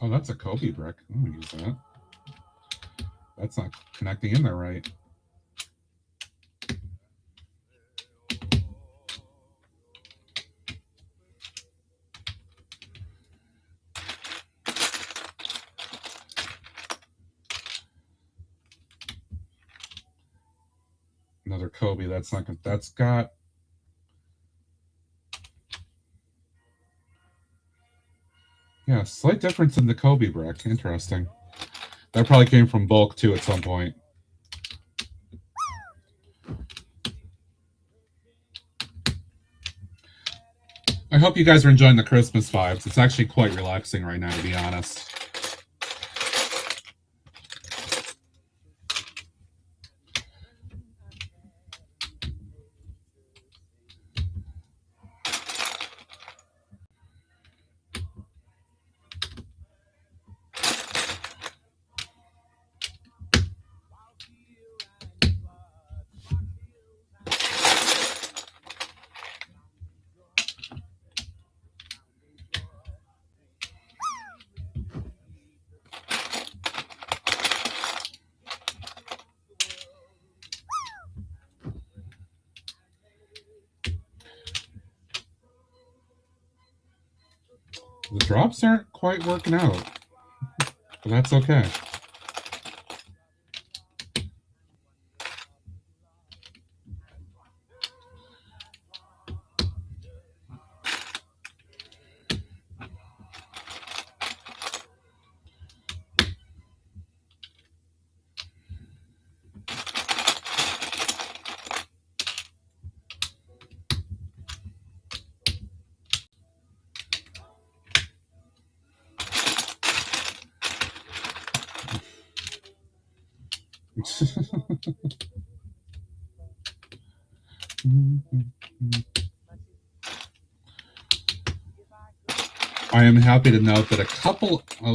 Oh, that's a Kobe brick. I'm going to use that. That's not connecting in there right. Another Kobe. That's not. That's got. Yeah, slight difference in the Kobe brick. Interesting. That probably came from bulk too at some point. I hope you guys are enjoying the Christmas vibes. It's actually quite relaxing right now, to be honest. The drops aren't quite working out, but that's okay. I am happy to note that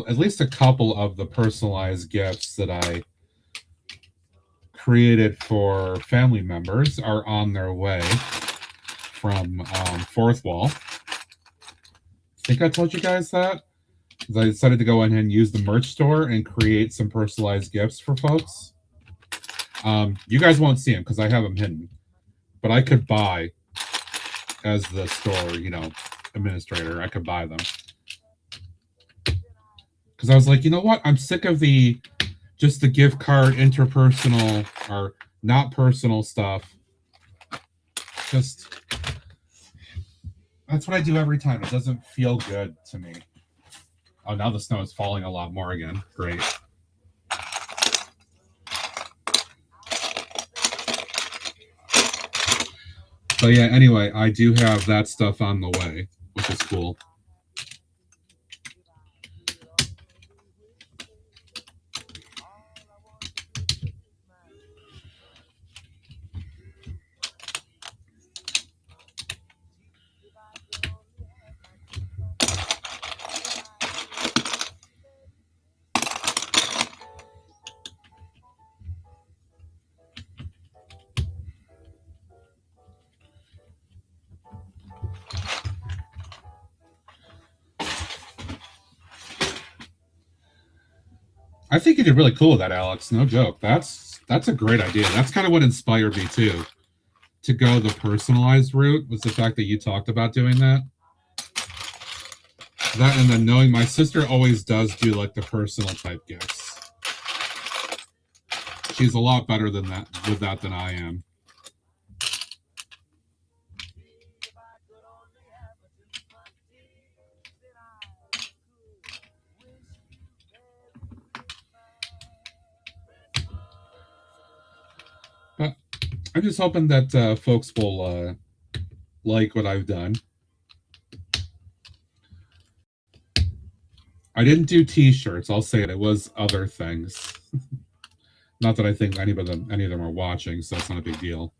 at least a couple of the personalized gifts that I created for family members are on their way from Fourth Wall. I think I told you guys that. I decided to go in and use the merch store and create some personalized gifts for folks. You guys won't see them because I have them hidden, but I could buy, as the store, administrator, I could buy them. Because I was like, you know what? I'm sick of just the gift card interpersonal or not personal stuff. Just, that's what I do every time. It doesn't feel good to me. Oh, now the snow is falling a lot more again. Great. But yeah, anyway, I do have that stuff on the way, which is cool. I think you did really cool with that, Alex. No joke. That's a great idea. That's kind of what inspired me too, to go the personalized route, was the fact that you talked about doing that. That, and then knowing my sister always does do like the personal type gifts. She's a lot better than that with that than I am. But I'm just hoping that folks will like what I've done. I didn't do T-shirts. I'll say it. It was other things. Not that I think any of them are watching, so it's not a big deal.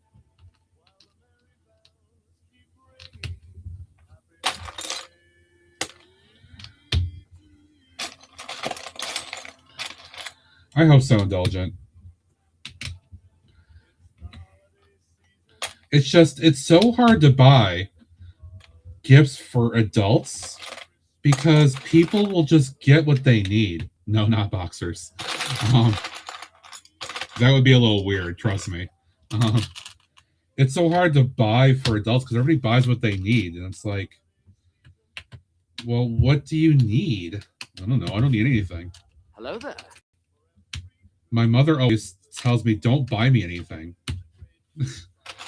I hope so, Indulgent. It's so hard to buy gifts for adults because people will just get what they need. No, not boxers. That would be a little weird, trust me. It's so hard to buy for adults because everybody buys what they need. And it's like, well, what do you need? I don't know. I don't need anything. Hello there. My mother always tells me, don't buy me anything.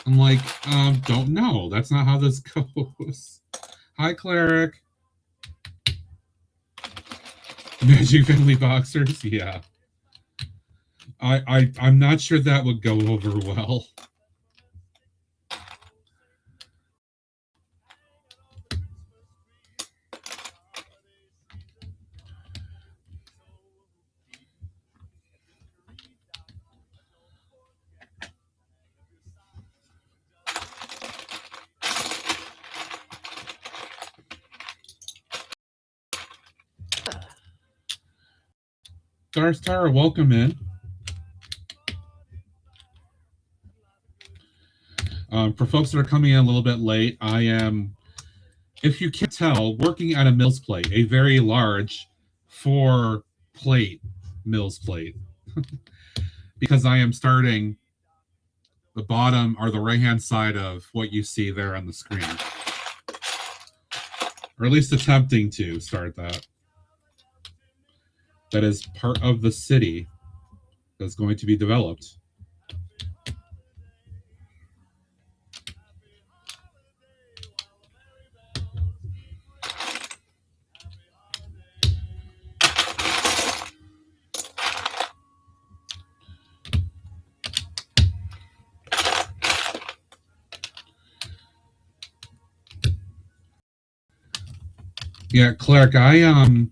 I'm like, don't know. That's not how this goes. Hi, Cleric. Magic Family Boxers? Yeah. I'm not sure that would go over well. Darth Tara, welcome in. For folks that are coming in a little bit late, I am, if you can't tell, working at a MILS plate, a very large 4-plate MILS plate. Because I am starting the bottom or the right-hand side of what you see there on the screen. Or at least attempting to start that. That is part of the city that's going to be developed. Yeah, Clark, I've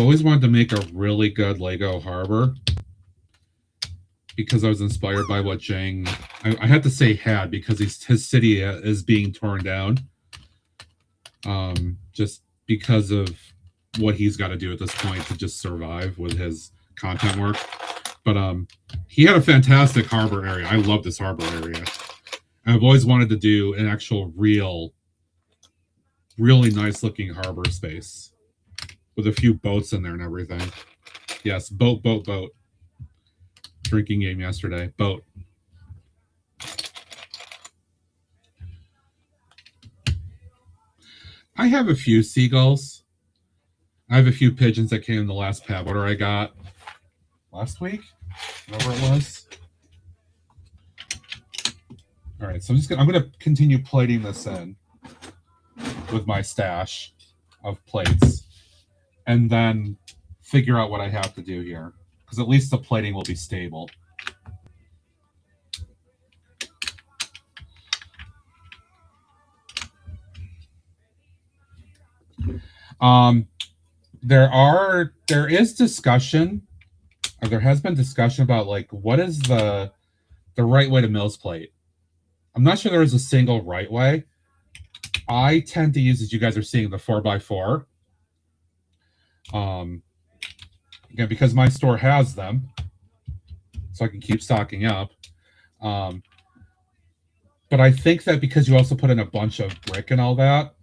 always wanted to make a really good Lego harbor because I was inspired by what Jang, I had to say had because his city is being torn down just because of what he's got to do at this point to just survive with his content work. But he had a fantastic harbor area. I love this harbor area. I've always wanted to do an actual really nice looking harbor space with a few boats in there and everything. Yes, boat. Drinking game yesterday. Boat. I have a few seagulls. I have a few pigeons that came in the last pad order I got last week, whatever it was. All right, so I'm gonna continue plating this in with my stash of plates and then figure out what I have to do here because at least the plating will be stable. There is discussion, or there has been discussion about like what is the right way to MILS plate. I'm not sure there is a single right way. I tend to use, as you guys are seeing, the 4x4. Again, because my store has them, so I can keep stocking up. But I think that because you also put in a bunch of brick and all that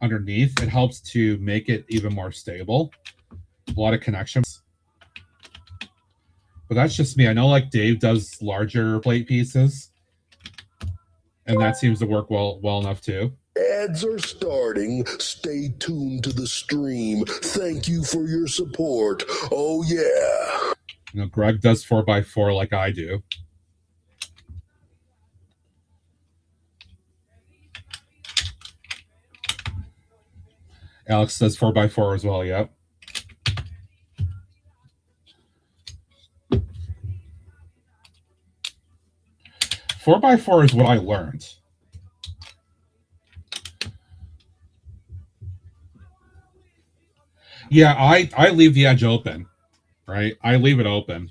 underneath, it helps to make it even more stable. A lot of connections. But that's just me. I know like Dave does larger plate pieces, and that seems to work well enough too. Ads are starting. Stay tuned to the stream. Thank you for your support. Oh, yeah. You know, Greg does 4x4 like I do. Alex does 4x4 as well, yep. Four by four is what I learned. Yeah, I leave the edge open, right? I leave it open.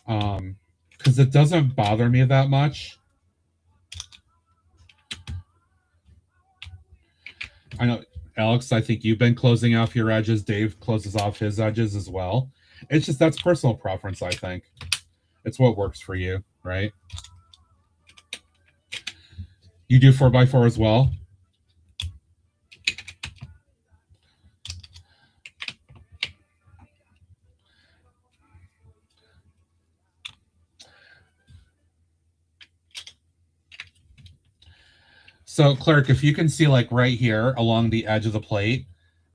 Because it doesn't bother me that much. I know, Alex, I think you've been closing off your edges. Dave closes off his edges as well. It's just, that's personal preference, I think. It's what works for you, right? You do 4x4 as well? So, Clerk, if you can see, like, right here along the edge of the plate,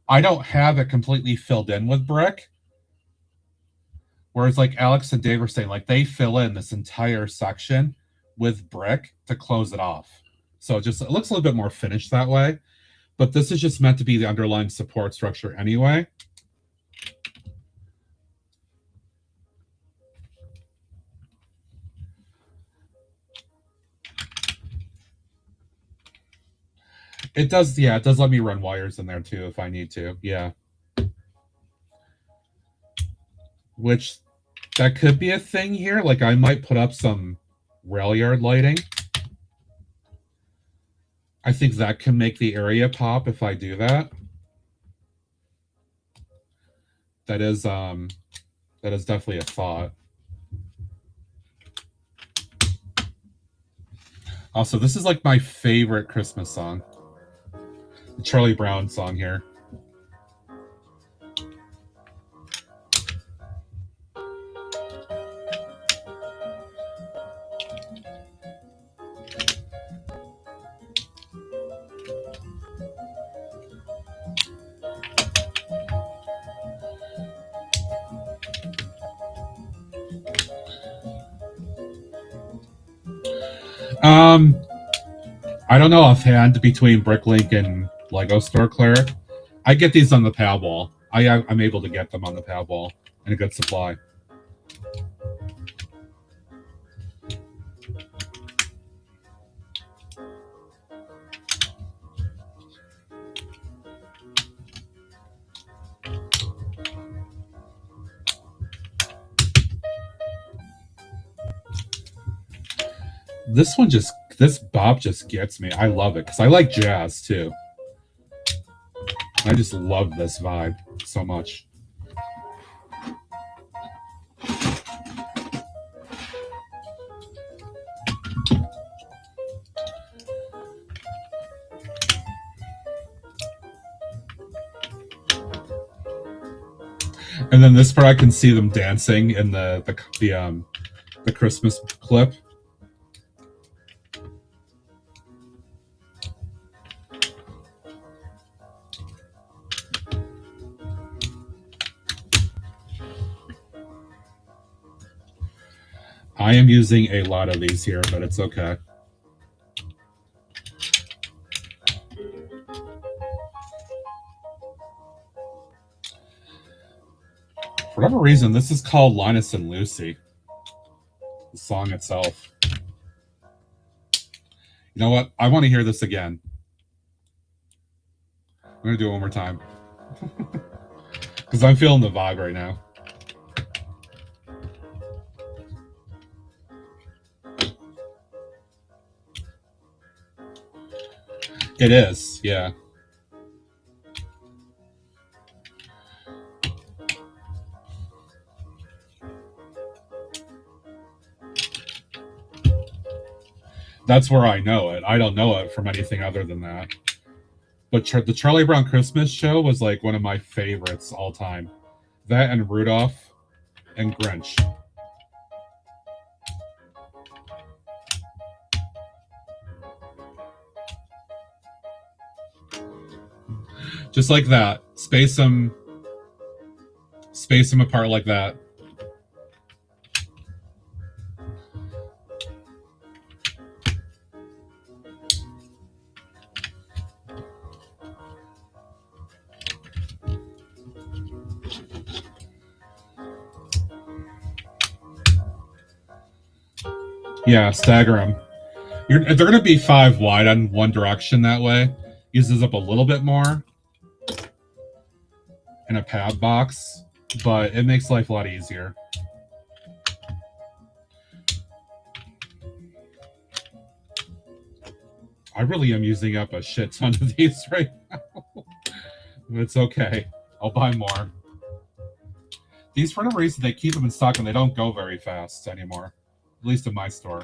I don't have it completely filled in with brick. Whereas, like, Alex and Dave were saying, like, they fill in this entire section with brick to close it off. So it looks a little bit more finished that way. But this is just meant to be the underlying support structure anyway. It does, yeah, it does let me run wires in there too if I need to, yeah. Which, that could be a thing here. Like, I might put up some rail yard lighting. I think that can make the area pop if I do that. That is definitely a thought. Also, this is like my favorite Christmas song. The Charlie Brown song here. I don't know offhand between Bricklink and Lego Store Cleric. I get these on the pad wall. I'm able to get them on the pad wall in a good supply. This bop just gets me. I love it because I like jazz too. I just love this vibe so much. And then this part, I can see them dancing in the Christmas clip. I am using a lot of these here, but it's okay. For whatever reason, this is called Linus and Lucy, the song itself. You know what? I want to hear this again. I'm going to do it one more time. Because I'm feeling the vibe right now. It is, yeah. That's where I know it. I don't know it from anything other than that. But the Charlie Brown Christmas show was like one of my favorites all time. That and Rudolph. and Grinch. Just like that. Space them apart like that. Yeah, stagger them. They're going to be 5 wide on one direction that way. Uses up a little bit more in a pad box, but it makes life a lot easier. I really am using up a shit ton of these right now. It's okay. I'll buy more. These, for no reason, they keep them in stock and they don't go very fast anymore. At least in my store.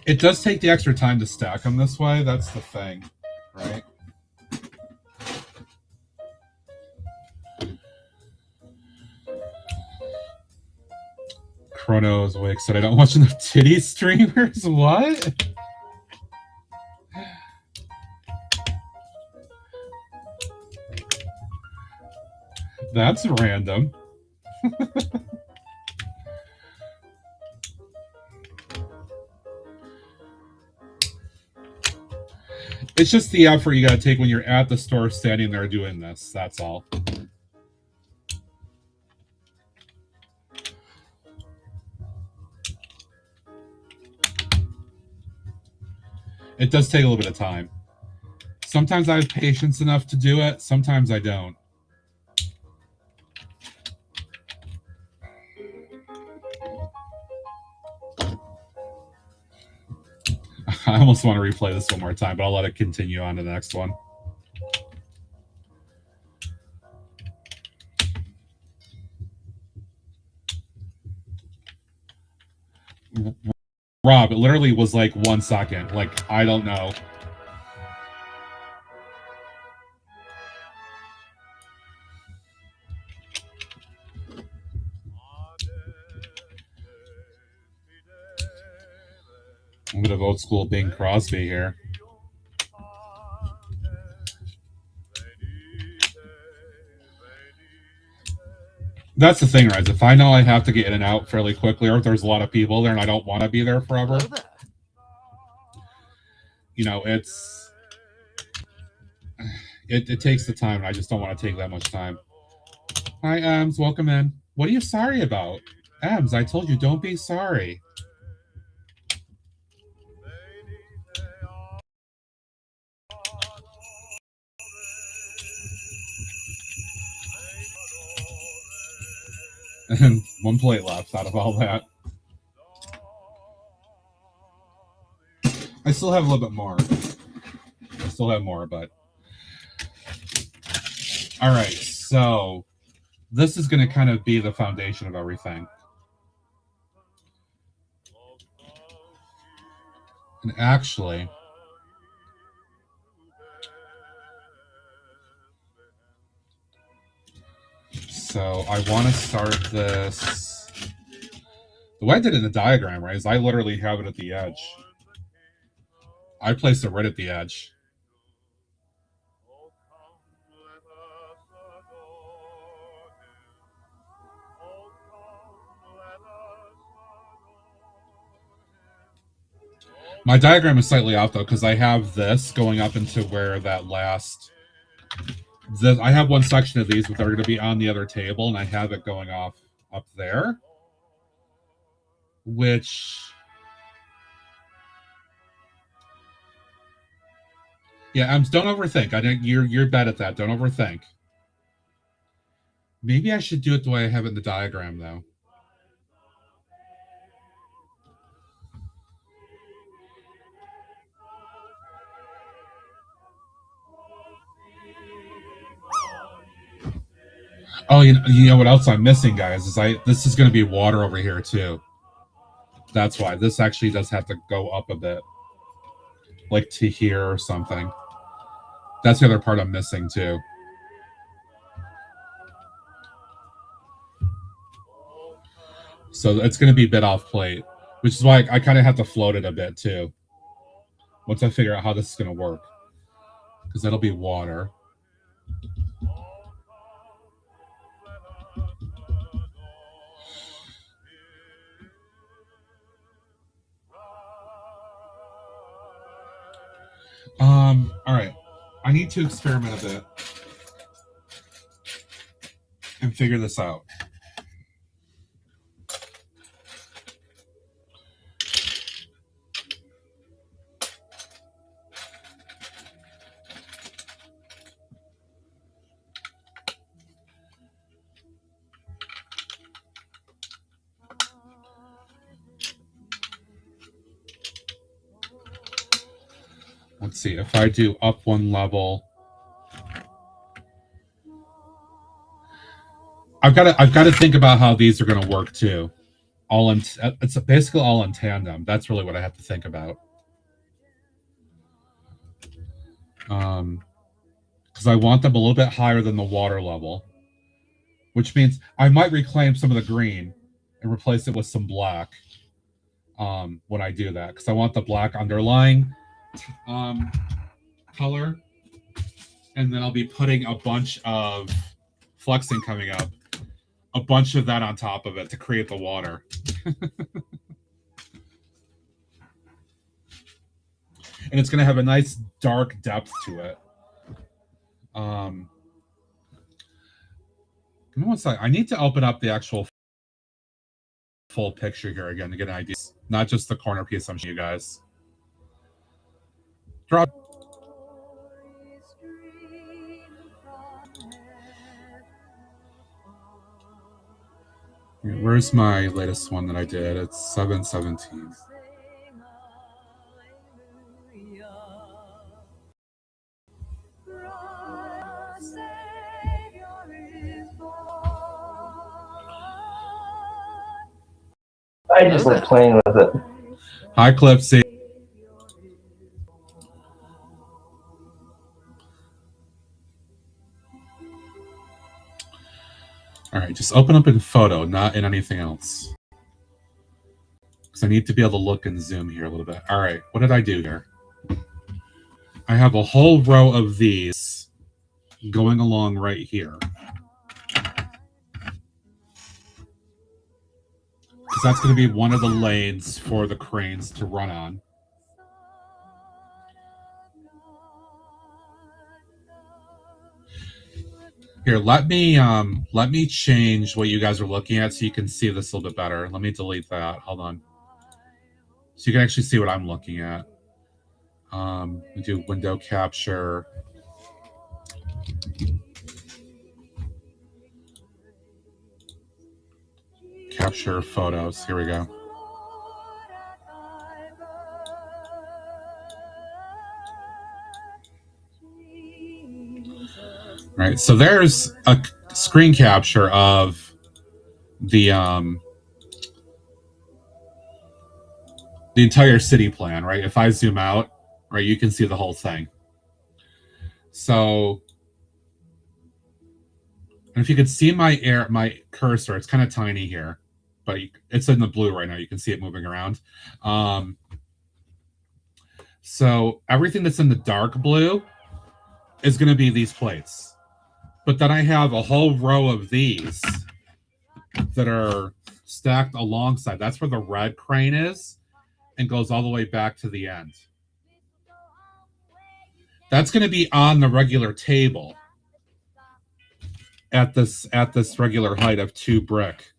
It does take the extra time to stack them this way. That's the thing, right? Chrono's awake said I don't watch enough titty streamers. What? That's random. It's just the effort you gotta take when you're at the store standing there doing this. That's all. It does take a little bit of time. Sometimes I have patience enough to do it. Sometimes I don't. I almost want to replay this one more time, but I'll let it continue on to the next one. Rob, it literally was like 1 second. Like, I don't know. A bit of old school Bing Crosby here. That's the thing, right? If I know I have to get in and out fairly quickly, or if there's a lot of people there and I don't want to be there forever, you know, it takes the time, and I just don't want to take that much time. Hi, Ems. Welcome in. What are you sorry about? Ems, I told you, don't be sorry. And 1 plate left out of all that. I still have a little bit more. I still have more, but... Alright, so... This is going to kind of be the foundation of everything. And actually... So I want to start this. The way I did it in the diagram, right, is I literally have it at the edge. I placed it right at the edge. My diagram is slightly off, though, because I have this going up into where that last... I have one section of these that are going to be on the other table, and I have it going off up there. Which... Yeah, don't overthink. You're bad at that. Don't overthink. Maybe I should do it the way I have it in the diagram, though. Oh, you know what else I'm missing, guys? Is this is going to be water over here too. That's why. This actually does have to go up a bit. Like to here or something. That's the other part I'm missing too. So it's going to be a bit off plate, which is why I kind of have to float it a bit too. Once I figure out how this is going to work. Because that'll be water. All right. I need to experiment a bit and figure this out. Let's see, if I do up one level, I've got to think about how these are going to work too. It's basically all in tandem. That's really what I have to think about. Because I want them a little bit higher than the water level, which means I might reclaim some of the green and replace it with some black when I do that, because I want the black underlying color, and then I'll be putting a bunch of flexing coming up, a bunch of that on top of it to create the water. And it's going to have a nice dark depth to it. Give me one second. I need to open up the actual full picture here again to get an idea, not just the corner piece I'm showing you guys. Drop. Where's my latest one that I did? It's 7/17. I just like playing with it. Hi, Clipsy. All right, just open up in photo, not in anything else. Because I need to be able to look and zoom here a little bit. All right, what did I do here? I have a whole row of these going along right here. Because that's going to be one of the lanes for the cranes to run on. Here, let me change what you guys are looking at so you can see this a little bit better. Let me delete that. Hold on. So you can actually see what I'm looking at. We do window capture. Capture photos. Here we go. All right, so there's a screen capture of the entire city plan, right? If I zoom out, right, you can see the whole thing. So, and if you could see my cursor, it's kind of tiny here, but it's in the blue right now. You can see it moving around. So everything that's in the dark blue is going to be these plates. But then I have a whole row of these that are stacked alongside. That's where the red crane is and goes all the way back to the end. That's going to be on the regular table at this regular height of 2 brick.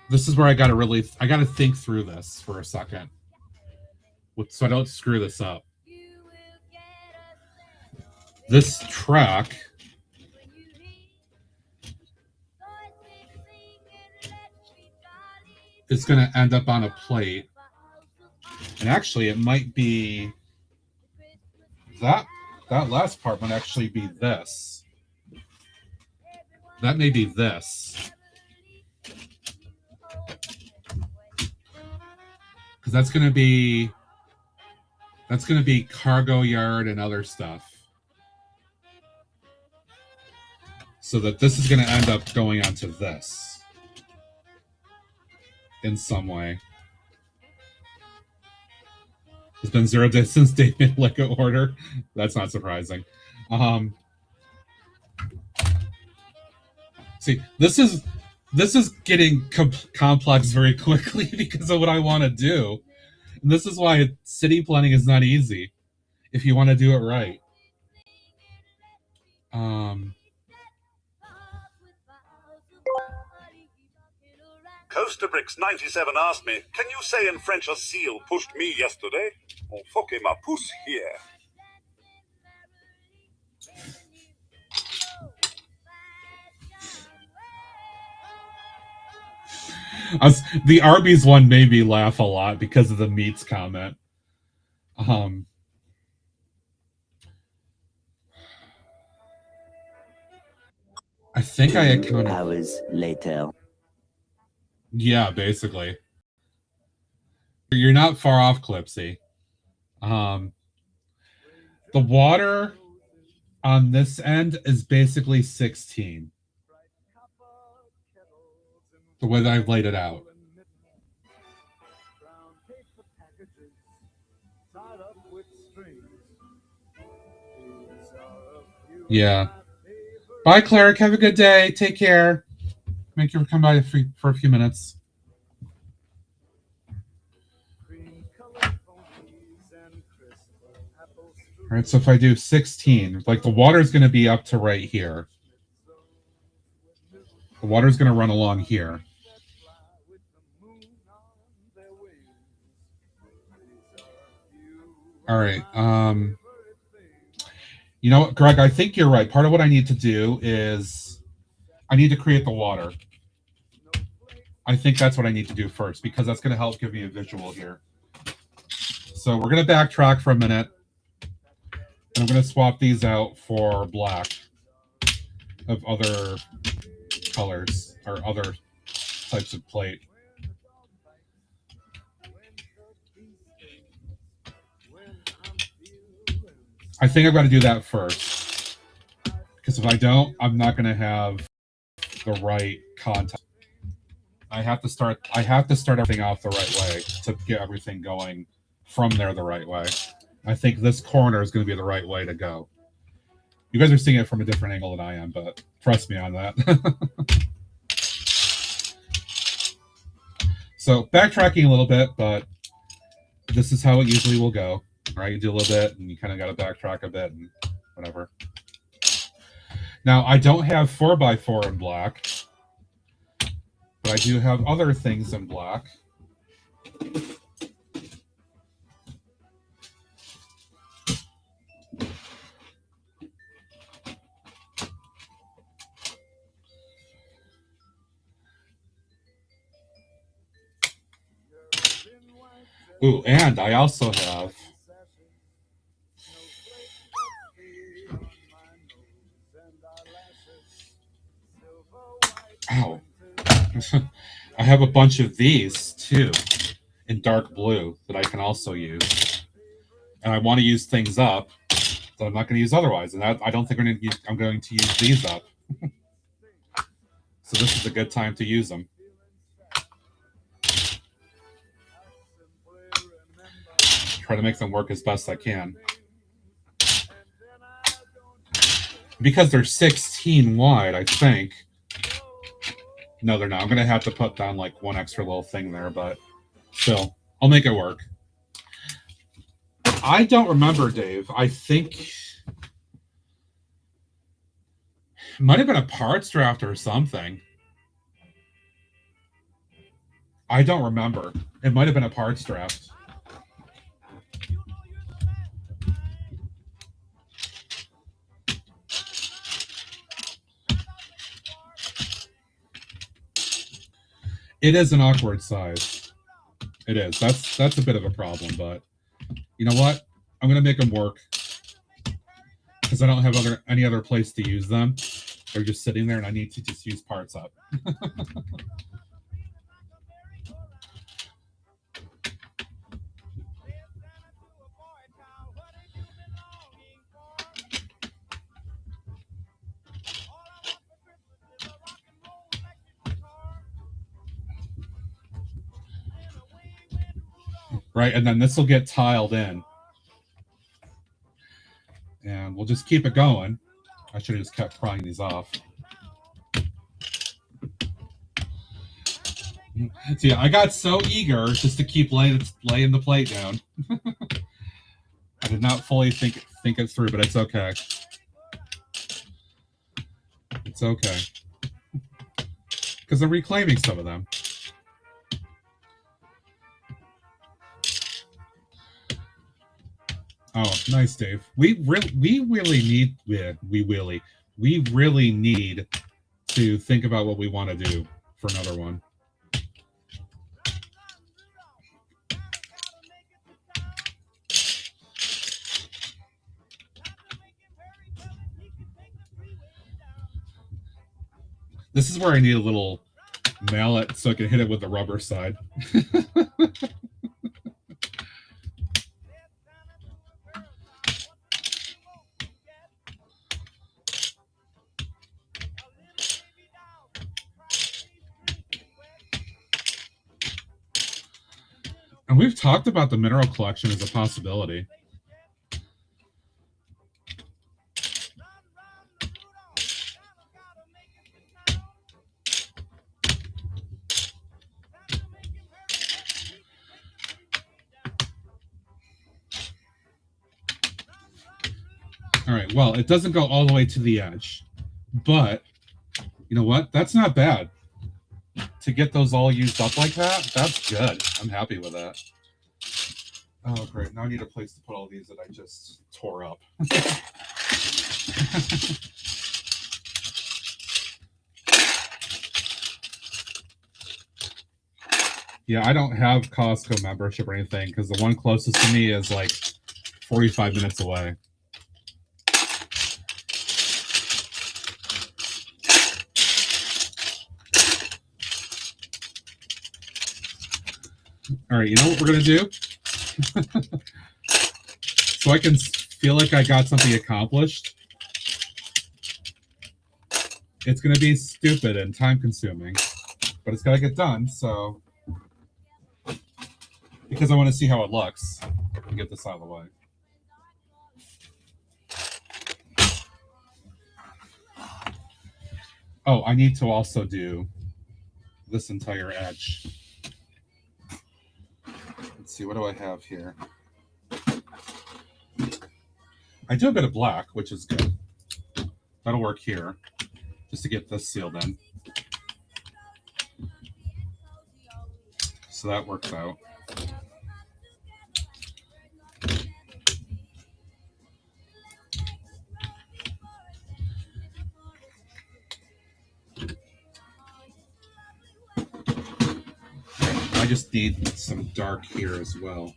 This is where I got to think through this for a second, so I don't screw this up. This track is going to end up on a plate, and actually it might be that last part might actually be this. that may be this. Because that's going to be cargo yard and other stuff. So that this is going to end up going onto this in some way. It's been 0 days since Dave made Lego order. That's not surprising. See, this is getting complex very quickly because of what I want to do. And this is why city planning is not easy if you want to do it right. Coaster Bricks 97 asked me, can you say in French a seal pushed me yesterday? On fuck ma pousse here. The Arby's one made me laugh a lot because of the meats comment. I think I had counted. Hours later. Yeah, basically. You're not far off, Clipsy. The water on this end is basically 16. The way that I've laid it out. Yeah. Bye, Cleric. Have a good day. Take care. Thank you for coming by for a few minutes. All right, so if I do 16, like the water's going to be up to right here. The water's going to run along here. All right. You know what, Greg? I think you're right. Part of what I need to do is I need to create the water. I think that's what I need to do first because that's going to help give me a visual here. So we're going to backtrack for a minute. And I'm going to swap these out for black of other colors or other types of plate. I think I've got to do that first. Because if I don't, I'm not going to have the right content. I have to start everything off the right way to get everything going from there the right way. I think this corner is going to be the right way to go. You guys are seeing it from a different angle than I am, but trust me on that. So backtracking a little bit, but this is how it usually will go. Right? You do a little bit and you kind of got to backtrack a bit and whatever. Now, I don't have 4x4 in black, but I do have other things in black. Ooh, and I also have ow. I have a bunch of these too in dark blue that I can also use. And I want to use things up that I'm not going to use otherwise. And I don't think I'm going to use these up. So this is a good time to use them. Try to make them work as best I can. Because they're 16 wide, I think. No, they're not. I'm going to have to put down like one extra little thing there, but still, I'll make it work. I don't remember, Dave. I think it might have been a parts draft or something. I don't remember. It might have been a parts draft. It is an awkward size. It is. That's a bit of a problem, but you know what? I'm gonna make them work because I don't have any other place to use them. They're just sitting there, and I need to just use parts up. Right, and then this will get tiled in. And we'll just keep it going. I should have just kept prying these off. See, I got so eager just to keep laying the plate down. I did not fully think it through, but it's okay. It's okay. Because I'm reclaiming some of them. Oh, nice, Dave. We really need to think about what we want to do for another one. This is where I need a little mallet so I can hit it with the rubber side. And we've talked about the mineral collection as a possibility. All right, well, it doesn't go all the way to the edge, but you know what? That's not bad. To get those all used up like that, that's good. I'm happy with that. Oh, great. Now I need a place to put all these that I just tore up. Yeah, I don't have Costco membership or anything because the one closest to me is like 45 minutes away. All right, you know what we're going to do? So I can feel like I got something accomplished. It's going to be stupid and time-consuming, but it's got to get done, so... Because I want to see how it looks and get this out of the way. Oh, I need to also do this entire edge. Let's see, what do I have here? I do a bit of black, which is good. That'll work here, just to get this sealed in. So that works out. I just need some dark here as well.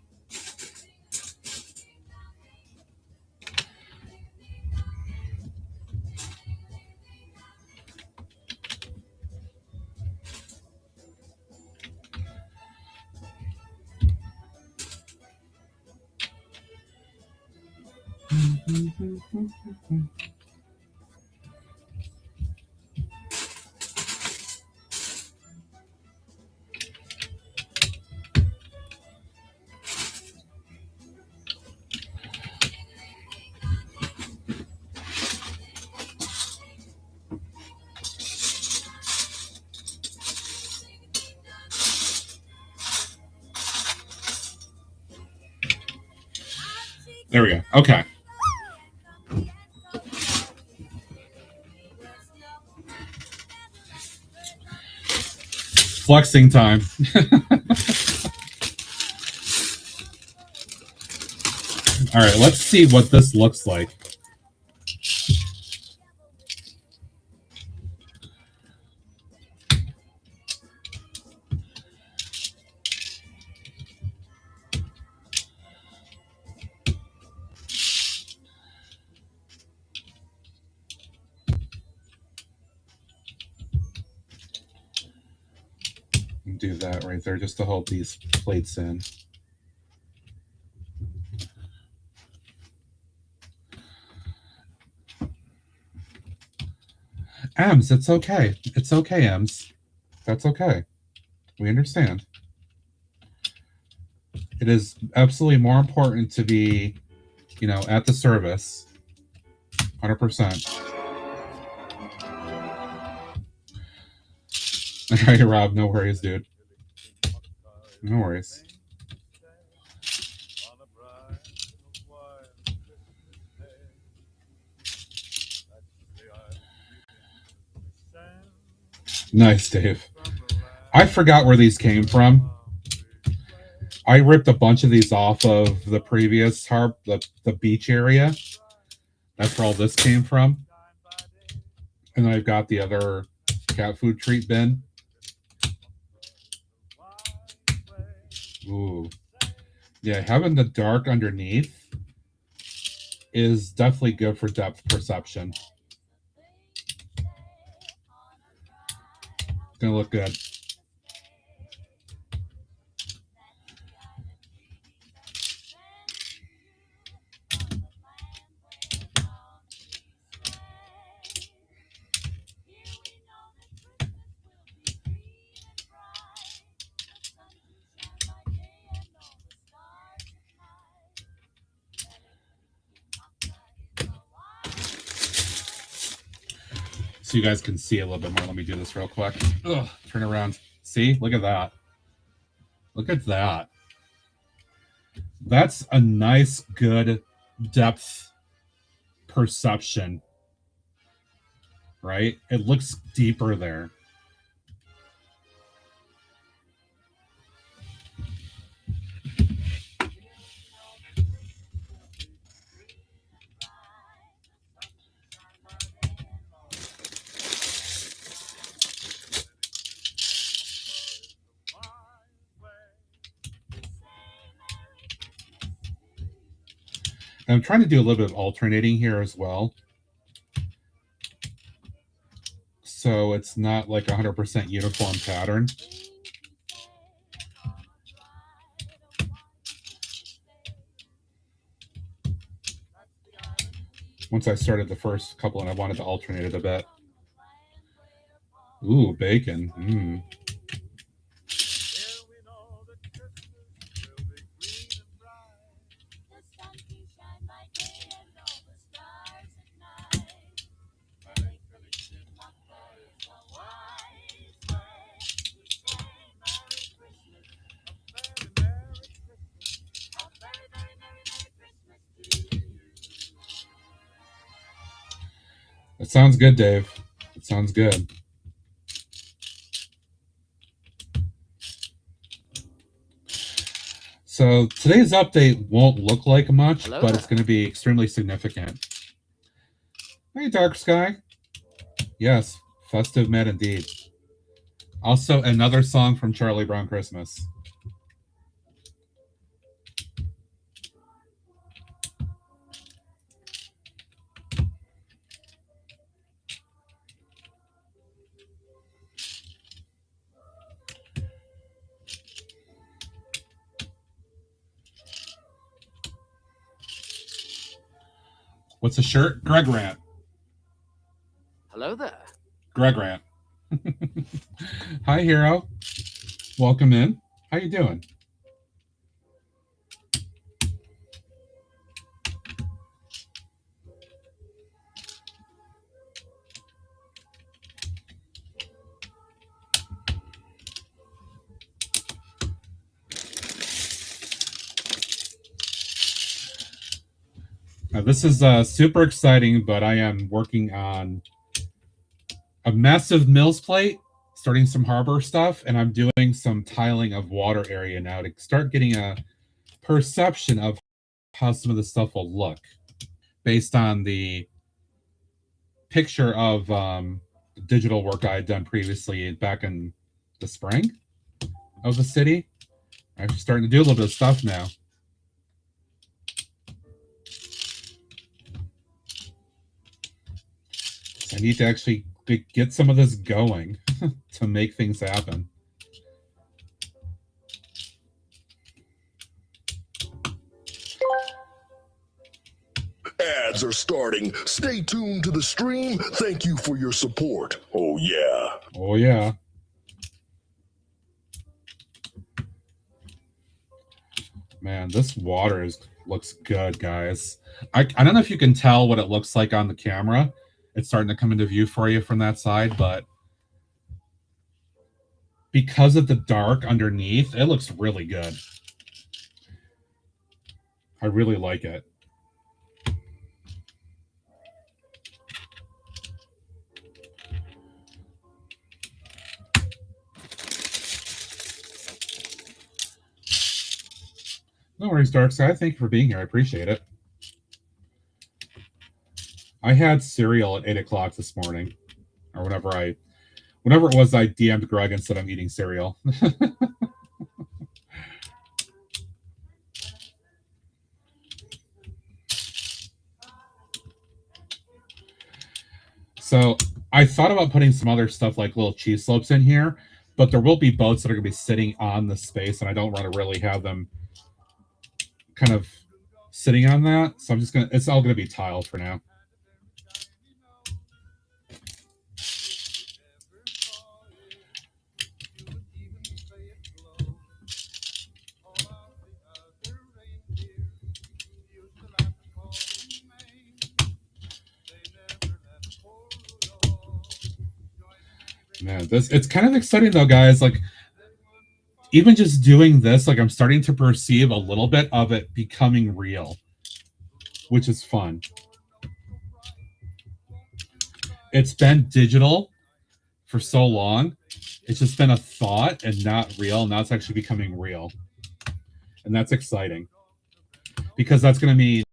There we go. Okay. Flexing time. All right, let's see what this looks like. do that right there just to hold these plates in. Ems, it's okay. It's okay, Ems. That's okay. We understand. It is absolutely more important to be, you know, at the service. 100%. Okay, Rob, no worries, dude. No worries. Nice, Dave. I forgot where these came from. I ripped a bunch of these off of the previous the beach area. That's where all this came from. And then I've got the other cat food treat bin. Ooh. Yeah, having the dark underneath is definitely good for depth perception. Gonna look good. So you guys can see a little bit more. Let me do this real quick. Ugh, turn around. See? Look at that. Look at that. That's a nice, good depth perception. Right? It looks deeper there. I'm trying to do a little bit of alternating here as well. So it's not like 100% uniform pattern. Once I started the first couple and I wanted to alternate it a bit. Ooh, bacon. Mm. It sounds good, Dave. It sounds good. So today's update won't look like much, but it's going to be extremely significant. Hey, Dark Sky. Yes, festive Met indeed. Also, another song from Charlie Brown Christmas. What's a shirt? Greg Rant. Hello there. Greg Rant. Hi, Hero. Welcome in. How you doing? Now, this is super exciting, but I am working on a massive MILS plate, starting some harbor stuff, and I'm doing some tiling of water area now to start getting a perception of how some of the stuff will look based on the picture of the digital work I had done previously back in the spring of the city. I'm starting to do a little bit of stuff now. I need to actually get some of this going to make things happen. ads are starting. Stay tuned to the stream. Thank you for your support. Oh, yeah. Oh, yeah. Man, this water looks good, guys. I don't know if you can tell what it looks like on the camera. It's starting to come into view for you from that side, but because of the dark underneath, it looks really good. I really like it. No worries, Dark Sky. Thank you for being here. I appreciate it. I had cereal at 8 o'clock this morning, or whenever it was I DM'd Greg and said I'm eating cereal. So I thought about putting some other stuff like little cheese slopes in here, but there will be boats that are going to be sitting on the space, and I don't want to really have them kind of sitting on that. So I'm just it's all going to be tiled for now. Man, it's kind of exciting though, guys. Like, even just doing this, like, I'm starting to perceive a little bit of it becoming real, which is fun. It's been digital for so long. It's just been a thought and not real. Now it's actually becoming real. And that's exciting. Because that's going to mean,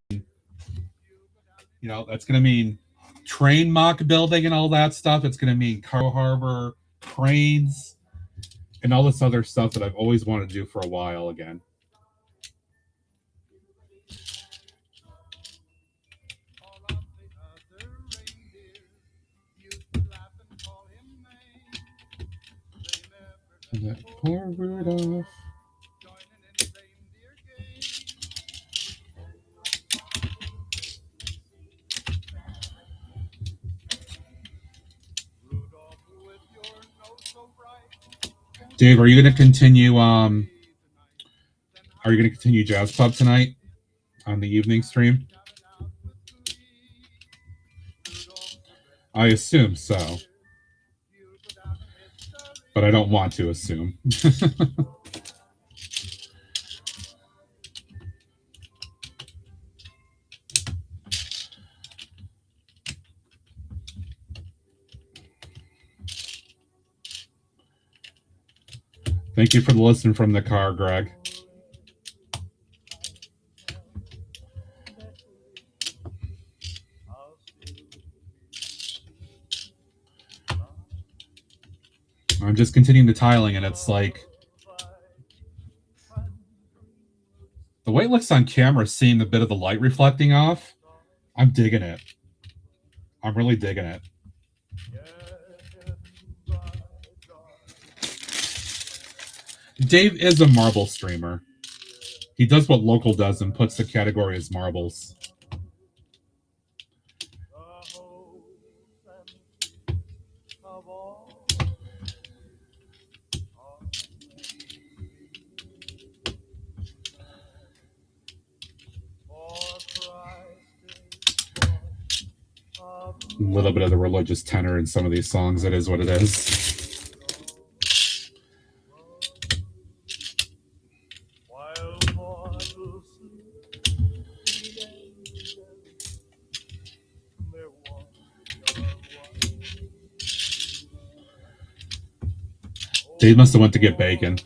that's going to mean train mock building and all that stuff. It's going to mean cargo harbor, cranes, and all this other stuff that I've always wanted to do for a while again. That poor Rudolph. Dave, are you going to continue? Are you going to continue Jazz Club tonight on the evening stream? I assume so, but I don't want to assume. Thank you for the listen from the car, Greg. I'm just continuing the tiling, and it's like the way it looks on camera, seeing the bit of the light reflecting off. I'm digging it. I'm really digging it. Dave is a marble streamer. He does what local does and puts the category as marbles. A little bit of the religious tenor in some of these songs. It is what it is. Dave must have went to get bacon.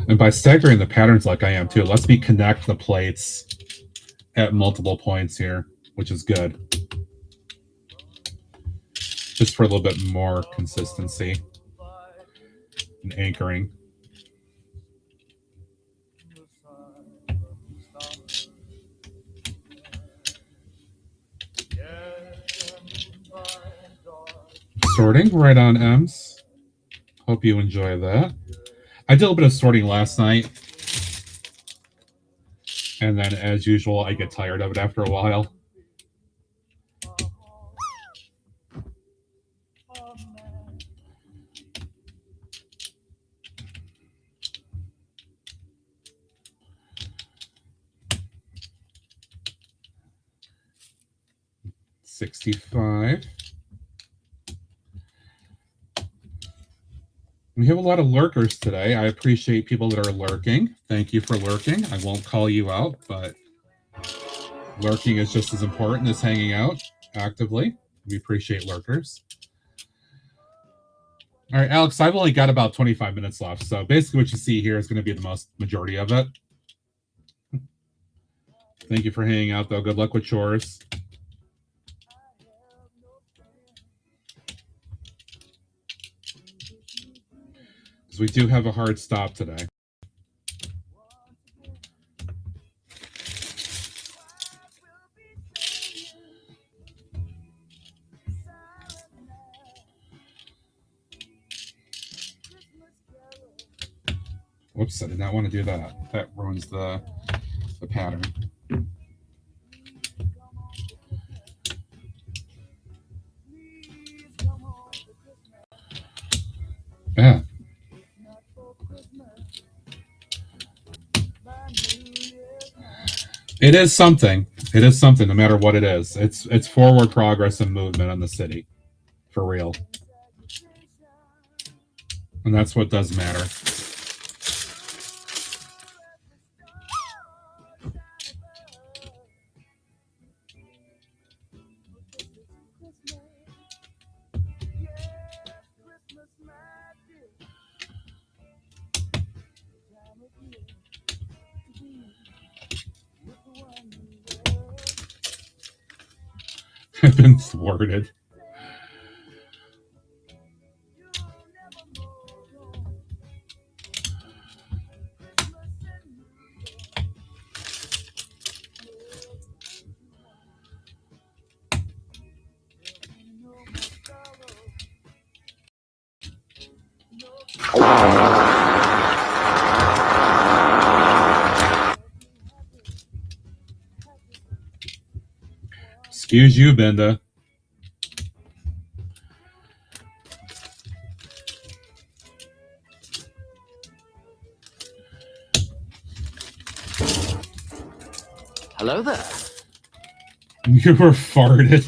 And by staggering the patterns like I am too, it lets me connect the plates at multiple points here, which is good. Just for a little bit more consistency. and anchoring. Sorting right on, Ems. Hope you enjoy that. I did a little bit of sorting last night, and then, as usual, I get tired of it after a while. $65. We have a lot of lurkers today. I appreciate people that are lurking. Thank you for lurking. I won't call you out, but lurking is just as important as hanging out actively. We appreciate lurkers. All right, Alex, I've only got about 25 minutes left, so basically what you see here is going to be the majority of it. Thank you for hanging out, though. Good luck with chores. Because we do have a hard stop today. Whoops, I did not want to do that. That ruins the pattern. Yeah. It is something. It is something, no matter what it is. It's forward progress and movement on the city. For real. And that's what does matter. I've been thwarted. Excuse you, Benda. Hello there. You were farted.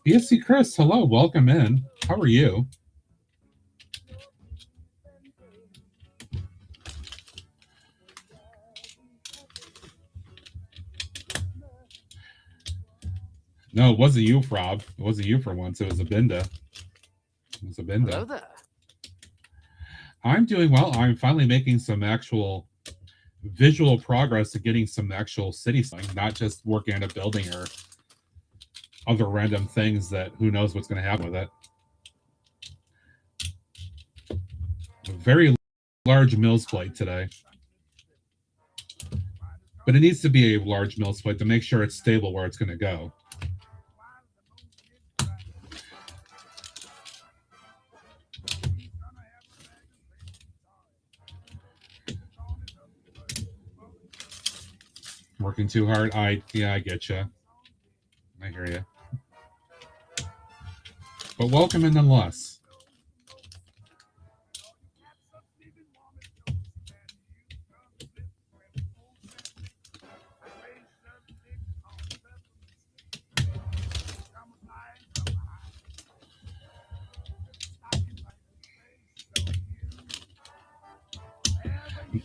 BSC Chris, hello, welcome in. How are you? No, it wasn't you, Rob. It wasn't you for once. It was a Binda. It was a Binda. Hello there. I'm doing well. I'm finally making some actual visual progress to getting some actual city sign, not just working on a building or other random things that who knows what's going to happen with it. A very large MILS plate today. But it needs to be a large MILS plate to make sure it's stable where it's going to go. Working too hard. I get you. I hear you. But welcome in nonetheless.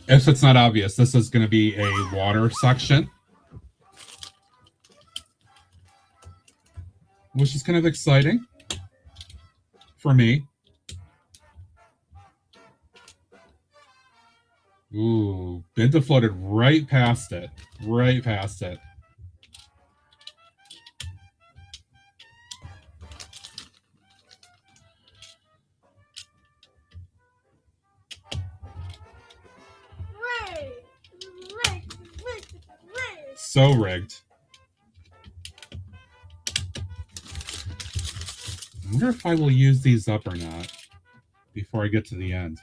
If it's not obvious, this is going to be a water section, which is kind of exciting for me. Ooh, Binta floated right past it. Right past it. so rigged. I wonder if I will use these up or not before I get to the end.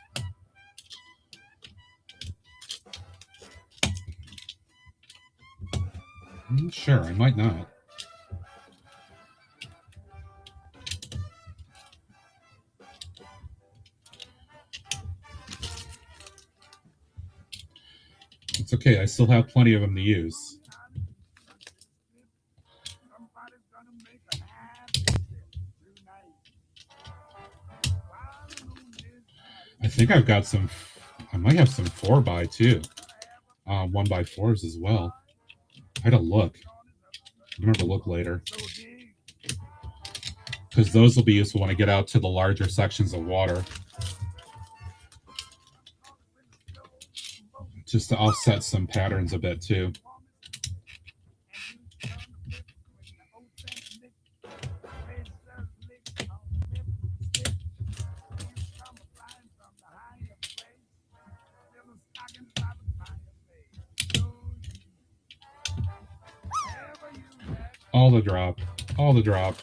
Sure, I might not. It's okay, I still have plenty of them to use. I think I've got some, I might have some 4x too. 1x4s as well. I gotta look. I'm gonna have to look later. Because those will be useful when I get out to the larger sections of water. Just to offset some patterns a bit too. All the drop. All the drop.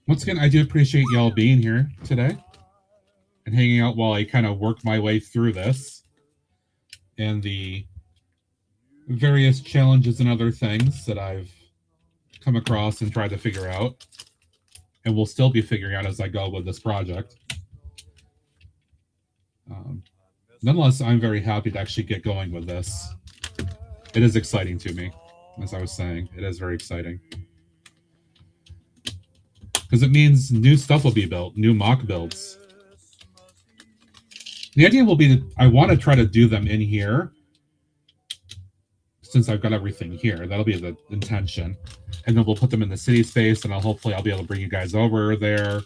Once again, I do appreciate y'all being here today and hanging out while I kind of work my way through this and the various challenges and other things that I've come across and tried to figure out and will still be figuring out as I go with this project. Nonetheless, I'm very happy to actually get going with this. It is exciting to me, as I was saying. It is very exciting. Because it means new stuff will be built, new mock builds. The idea will be that I want to try to do them in here, since I've got everything here. That'll be the intention. And then we'll put them in the city space, and hopefully I'll be able to bring you guys over there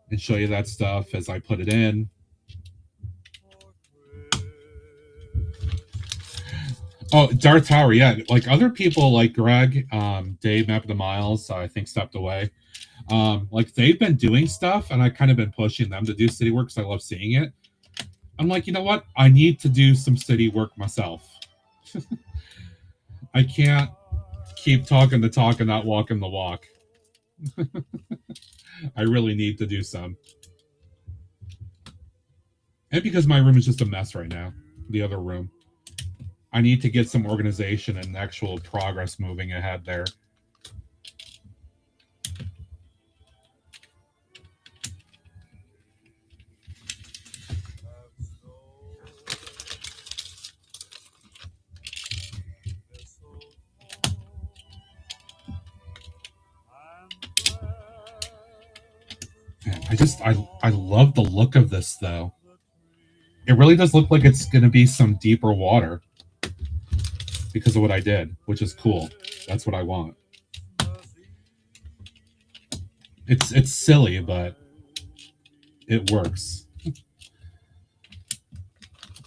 and show you that stuff as I put it in. Oh, Darth Tower, yeah. Like other people like Greg, Dave, Map of the Miles, I think stepped away. Like they've been doing stuff and I kind of been pushing them to do city work because I love seeing it. I'm like, you know what? I need to do some city work myself. I can't keep talking the talk and not walking the walk. I really need to do some. And because my room is just a mess right now, the other room. I need to get some organization and actual progress moving ahead there. Man, I love the look of this though. It really does look like it's going to be some deeper water because of what I did, which is cool. That's what I want. It's silly, but it works.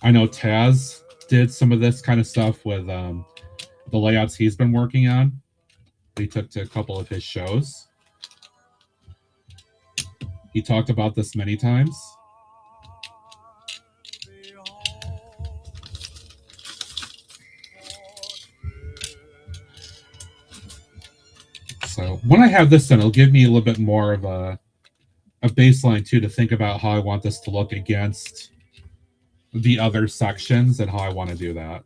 I know Taz did some of this kind of stuff with the layouts he's been working on. He took to a couple of his shows. He talked about this many times. So when I have this done, it'll give me a little bit more of a baseline too to think about how I want this to look against the other sections and how I want to do that.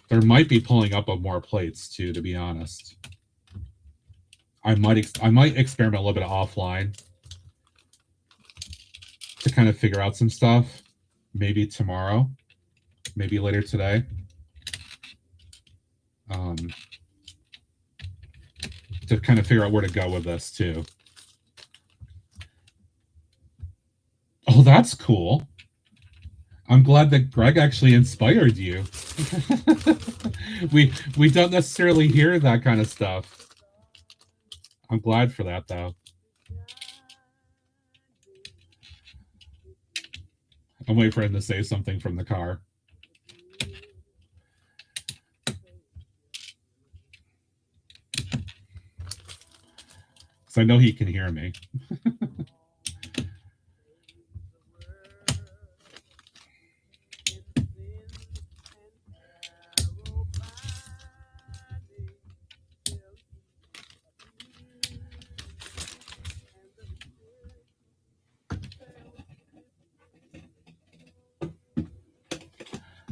There might be pulling up of more plates too, to be honest. I might experiment a little bit offline to kind of figure out some stuff. Maybe tomorrow. Maybe later today. To kind of figure out where to go with this too. Oh, that's cool. I'm glad that Greg actually inspired you. we don't necessarily hear that kind of stuff. I'm glad for that though. I'm waiting for him to say something from the car. Because I know he can hear me.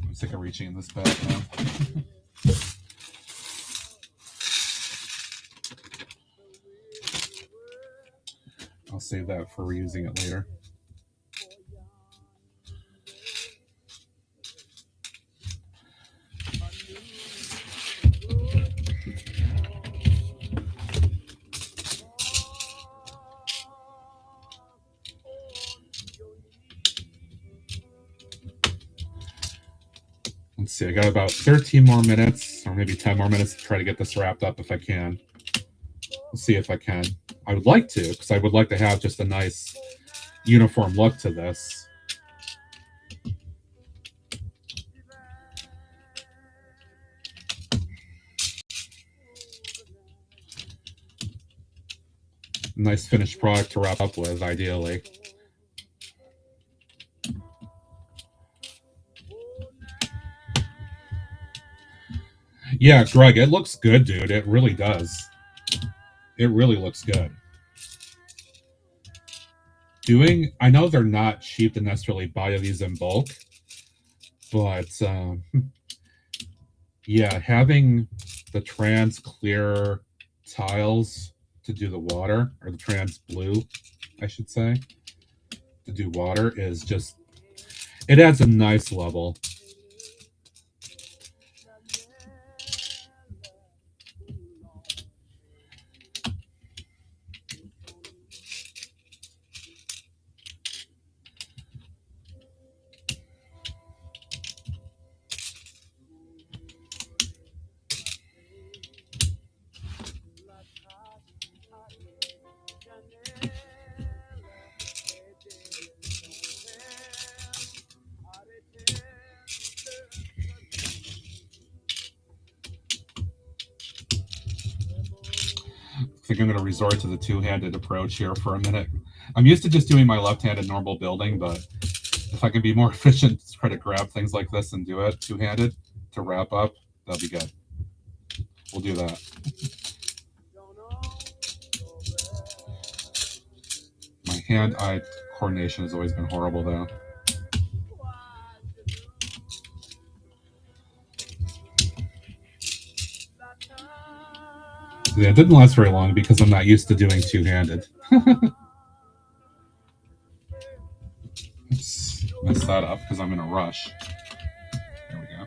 I'm sick of reaching in this bag now. I'll save that for reusing it later. Let's see, I got about 13 more minutes, or maybe 10 more minutes to try to get this wrapped up if I can. Let's see if I can. I would like to, because I would like to have just a nice uniform look to this. Nice finished product to wrap up with, ideally. Yeah, Greg, it looks good, dude. It really does. It really looks good. I know they're not cheap to necessarily buy these in bulk, but yeah, having the trans clear tiles to do the water, or the trans blue, I should say, to do water is just, it adds a nice level. I think I'm going to resort to the two-handed approach here for a minute. I'm used to just doing my left-handed normal building, but if I can be more efficient, try to grab things like this and do it two-handed to wrap up, that'll be good. We'll do that. My hand-eye coordination has always been horrible, though. Yeah, it didn't last very long because I'm not used to doing two-handed. Let's mess that up because I'm in a rush. There we go.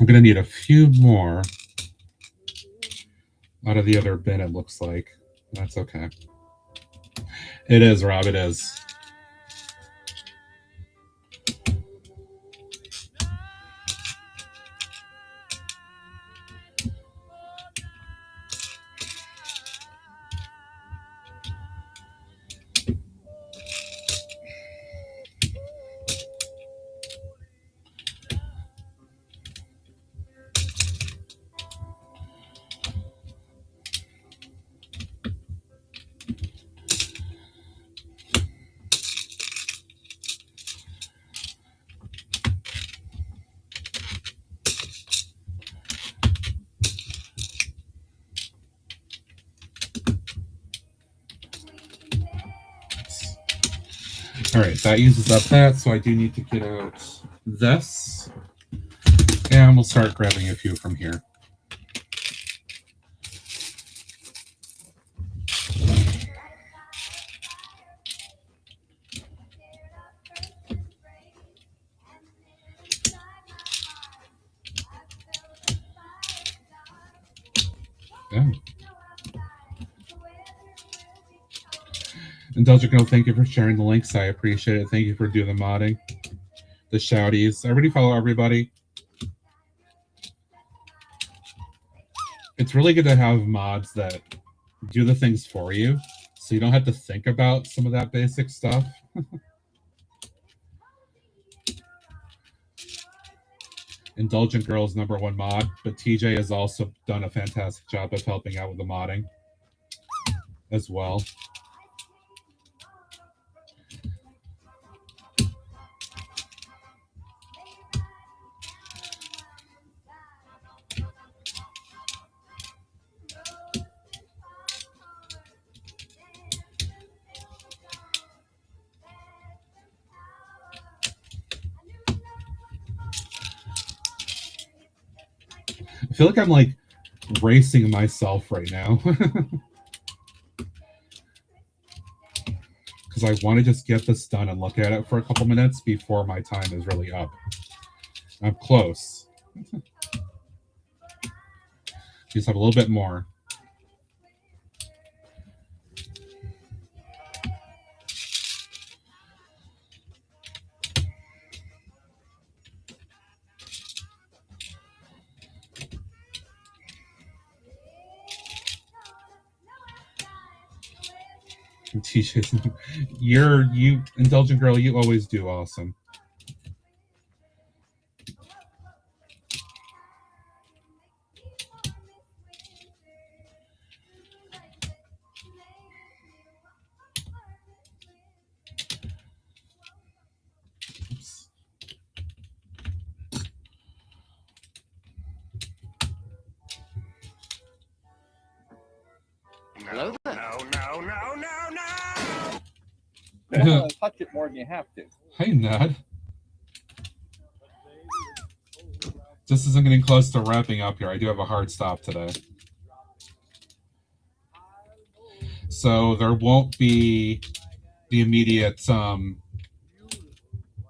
I'm going to need a few more out of the other bin, it looks like. That's okay. It is, Rob, it is. All right, that uses up that, so I do need to get out this. And we'll start grabbing a few from here. Yeah. And Delgico, thank you for sharing the links. I appreciate it. Thank you for doing the modding. The shouties. I already follow everybody. It's really good to have mods that do the things for you, so you don't have to think about some of that basic stuff. Indulgent Girl's #1 mod, but TJ has also done a fantastic job of helping out with the modding as well. I feel like I'm like racing myself right now because I want to just get this done and look at it for a couple minutes before my time is really up. I'm close. Just have a little bit more. You Indulgent Girl, you always do awesome. Oops. Hello there. Don't touch it more than you have to. Hey, Ned. This isn't getting close to wrapping up here. I do have a hard stop today. So there won't be the immediate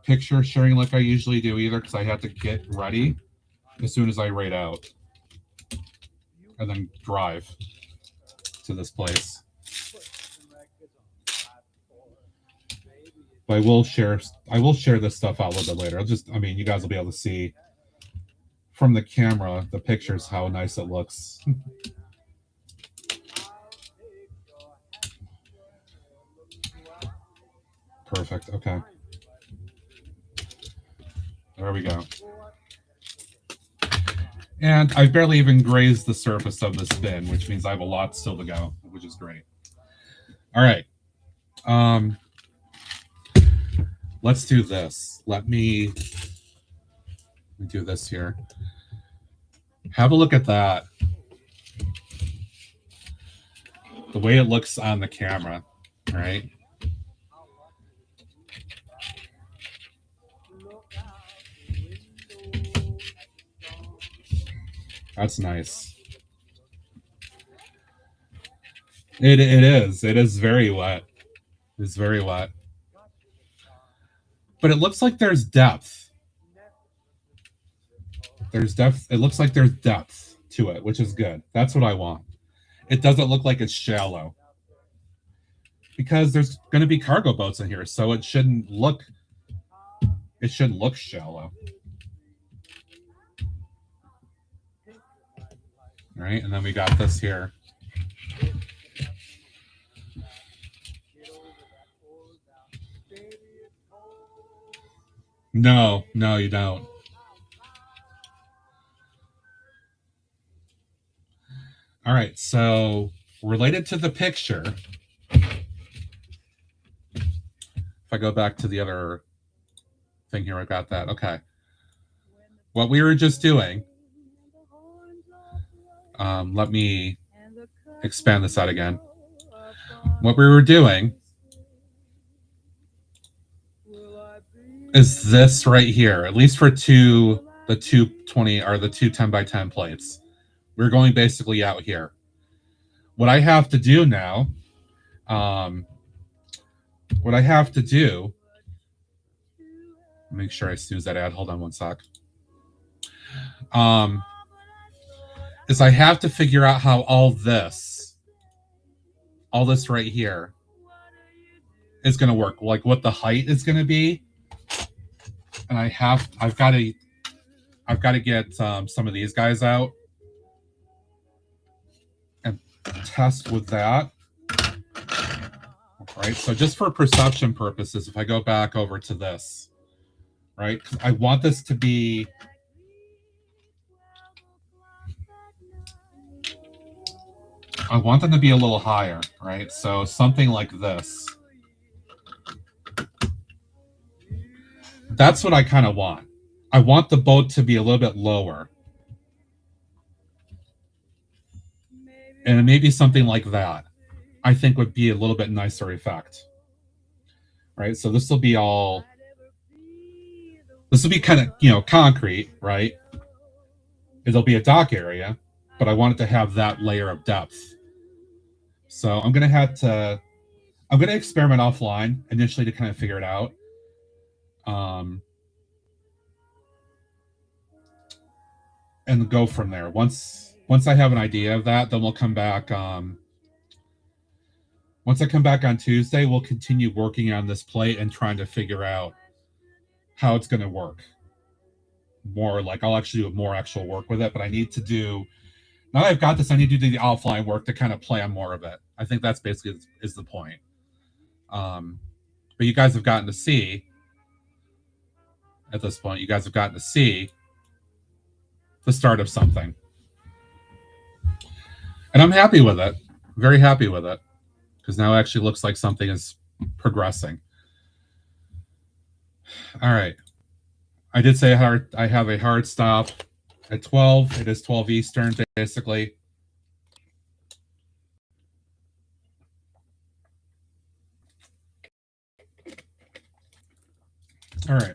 picture sharing like I usually do either, because I have to get ready as soon as I raid out and then drive to this place. But I will share this stuff out a little bit later. You guys will be able to see from the camera the pictures how nice it looks. Perfect. Okay. There we go. And I've barely even grazed the surface of this bin, which means I have a lot still to go, which is great. All right. Let's do this. Let me do this here. Have a look at that. The way it looks on the camera, right? That's nice. It is. It is very wet. It's very wet. But it looks like there's depth. There's depth. It looks like there's depth to it, which is good. That's what I want. It doesn't look like it's shallow. Because there's going to be cargo boats in here, so it shouldn't look shallow. All right, and then we got this here. No, you don't. All right, so related to the picture, if I go back to the other thing here, I got that. Okay. What we were just doing, let me expand this out again. What we were doing is this right here, at least for the 220 or the 2 10x10 plates. We're going basically out here. What I have to do now, make sure I snooze that ad. Hold on one sec. Is I have to figure out how all this right here is going to work, like what the height is going to be. And I've got to get some of these guys out test with that. Right, so just for perception purposes, if I go back over to this, right, I want this to be I want them to be a little higher, right? So something like this. That's what I kind of want. I want the boat to be a little bit lower. And maybe something like that, I think would be a little bit nicer effect. Right? So this will be kind of, you know, concrete, right? It'll be a dock area, but I want it to have that layer of depth. So I'm going to experiment offline initially to kind of figure it out. And go from there. Once I have an idea of that, then we'll come back. Once I come back on Tuesday, we'll continue working on this plate and trying to figure out how it's going to work. More like I'll actually do more actual work with it, but I need to do, now that I've got this, I need to do the offline work to kind of plan more of it. I think that's basically is the point. But you guys have gotten to see, at this point, you guys have gotten to see the start of something. And I'm happy with it. Very happy with it. Because now it actually looks like something is progressing. All right. I did say I have a hard stop at 12. It is 12 Eastern, basically. All right.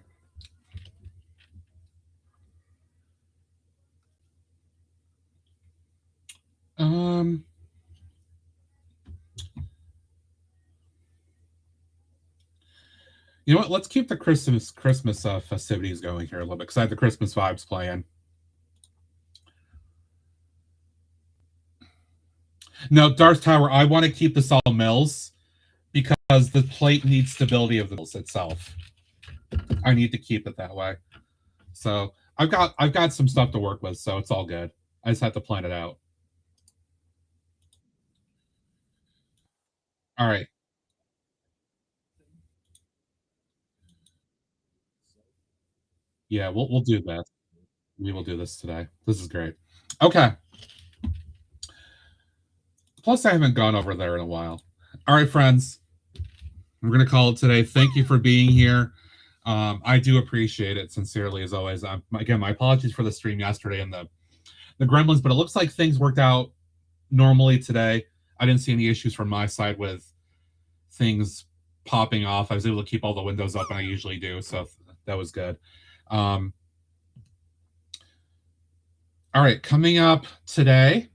You know what? Let's keep the Christmas festivities going here a little bit because I have the Christmas vibes playing. No, Darth Tower, I want to keep this all MILS because the plate needs stability of the MILS itself. I need to keep it that way. So I've got some stuff to work with, so it's all good. I just have to plan it out. All right. Yeah, we'll do that. We will do this today. This is great. Okay. Plus, I haven't gone over there in a while. All right, friends. We're going to call it today. Thank you for being here. I do appreciate it sincerely, as always. Again, my apologies for the stream yesterday and the gremlins, but it looks like things worked out normally today. I didn't see any issues from my side with things popping off. I was able to keep all the windows up, and I usually do, so that was good. All right, coming up today,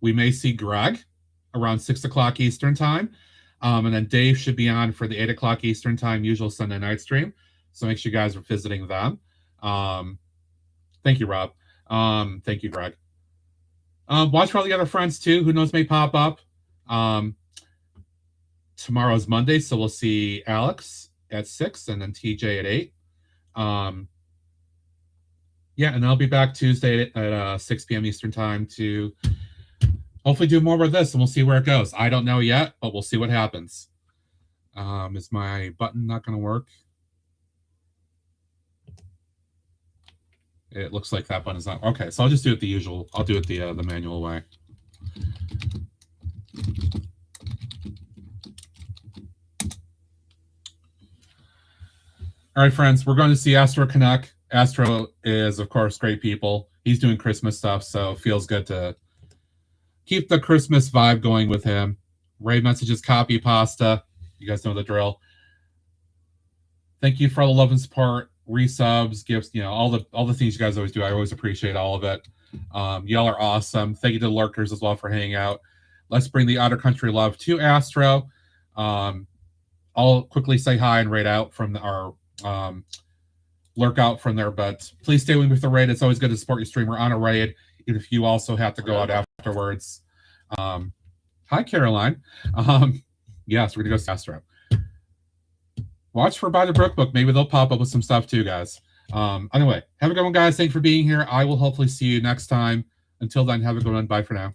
we may see Greg around 6 o'clock Eastern time. And then Dave should be on for the 8 o'clock Eastern time, usual Sunday night stream. So make sure you guys are visiting them. Thank you, Rob. Thank you, Greg. Watch for all the other friends, too. Who knows may pop up. Tomorrow's Monday, so we'll see Alex at 6 and then TJ at 8. Yeah, and I'll be back Tuesday at 6 p.m. Eastern time to hopefully do more of this, and we'll see where it goes. I don't know yet, but we'll see what happens. Is my button not going to work? It looks like that button is not. Okay, so I'll just do it the usual. I'll do it the manual way. All right, friends, we're going to see Astro Canuck. Astro is, of course, great people. He's doing Christmas stuff, so it feels good to keep the Christmas vibe going with him. Ray messages, copy pasta. You guys know the drill. Thank you for all the love and support, resubs, gifts, all the things you guys always do. I always appreciate all of it. Y'all are awesome. Thank you to the lurkers as well for hanging out. Let's bring the outer country love to Astro. I'll quickly say hi and raid out from our lurk out from there, but please stay with me with the raid. It's always good to support your streamer on a raid, even if you also have to go out afterwards. Hi, Caroline. Yes, we're gonna go to Astro. Watch for By the Brook book. Maybe they'll pop up with some stuff too, guys. Anyway, have a good one, guys. Thanks for being here. I will hopefully see you next time. Until then, have a good one. Bye for now.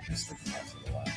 Just thinking that for a while.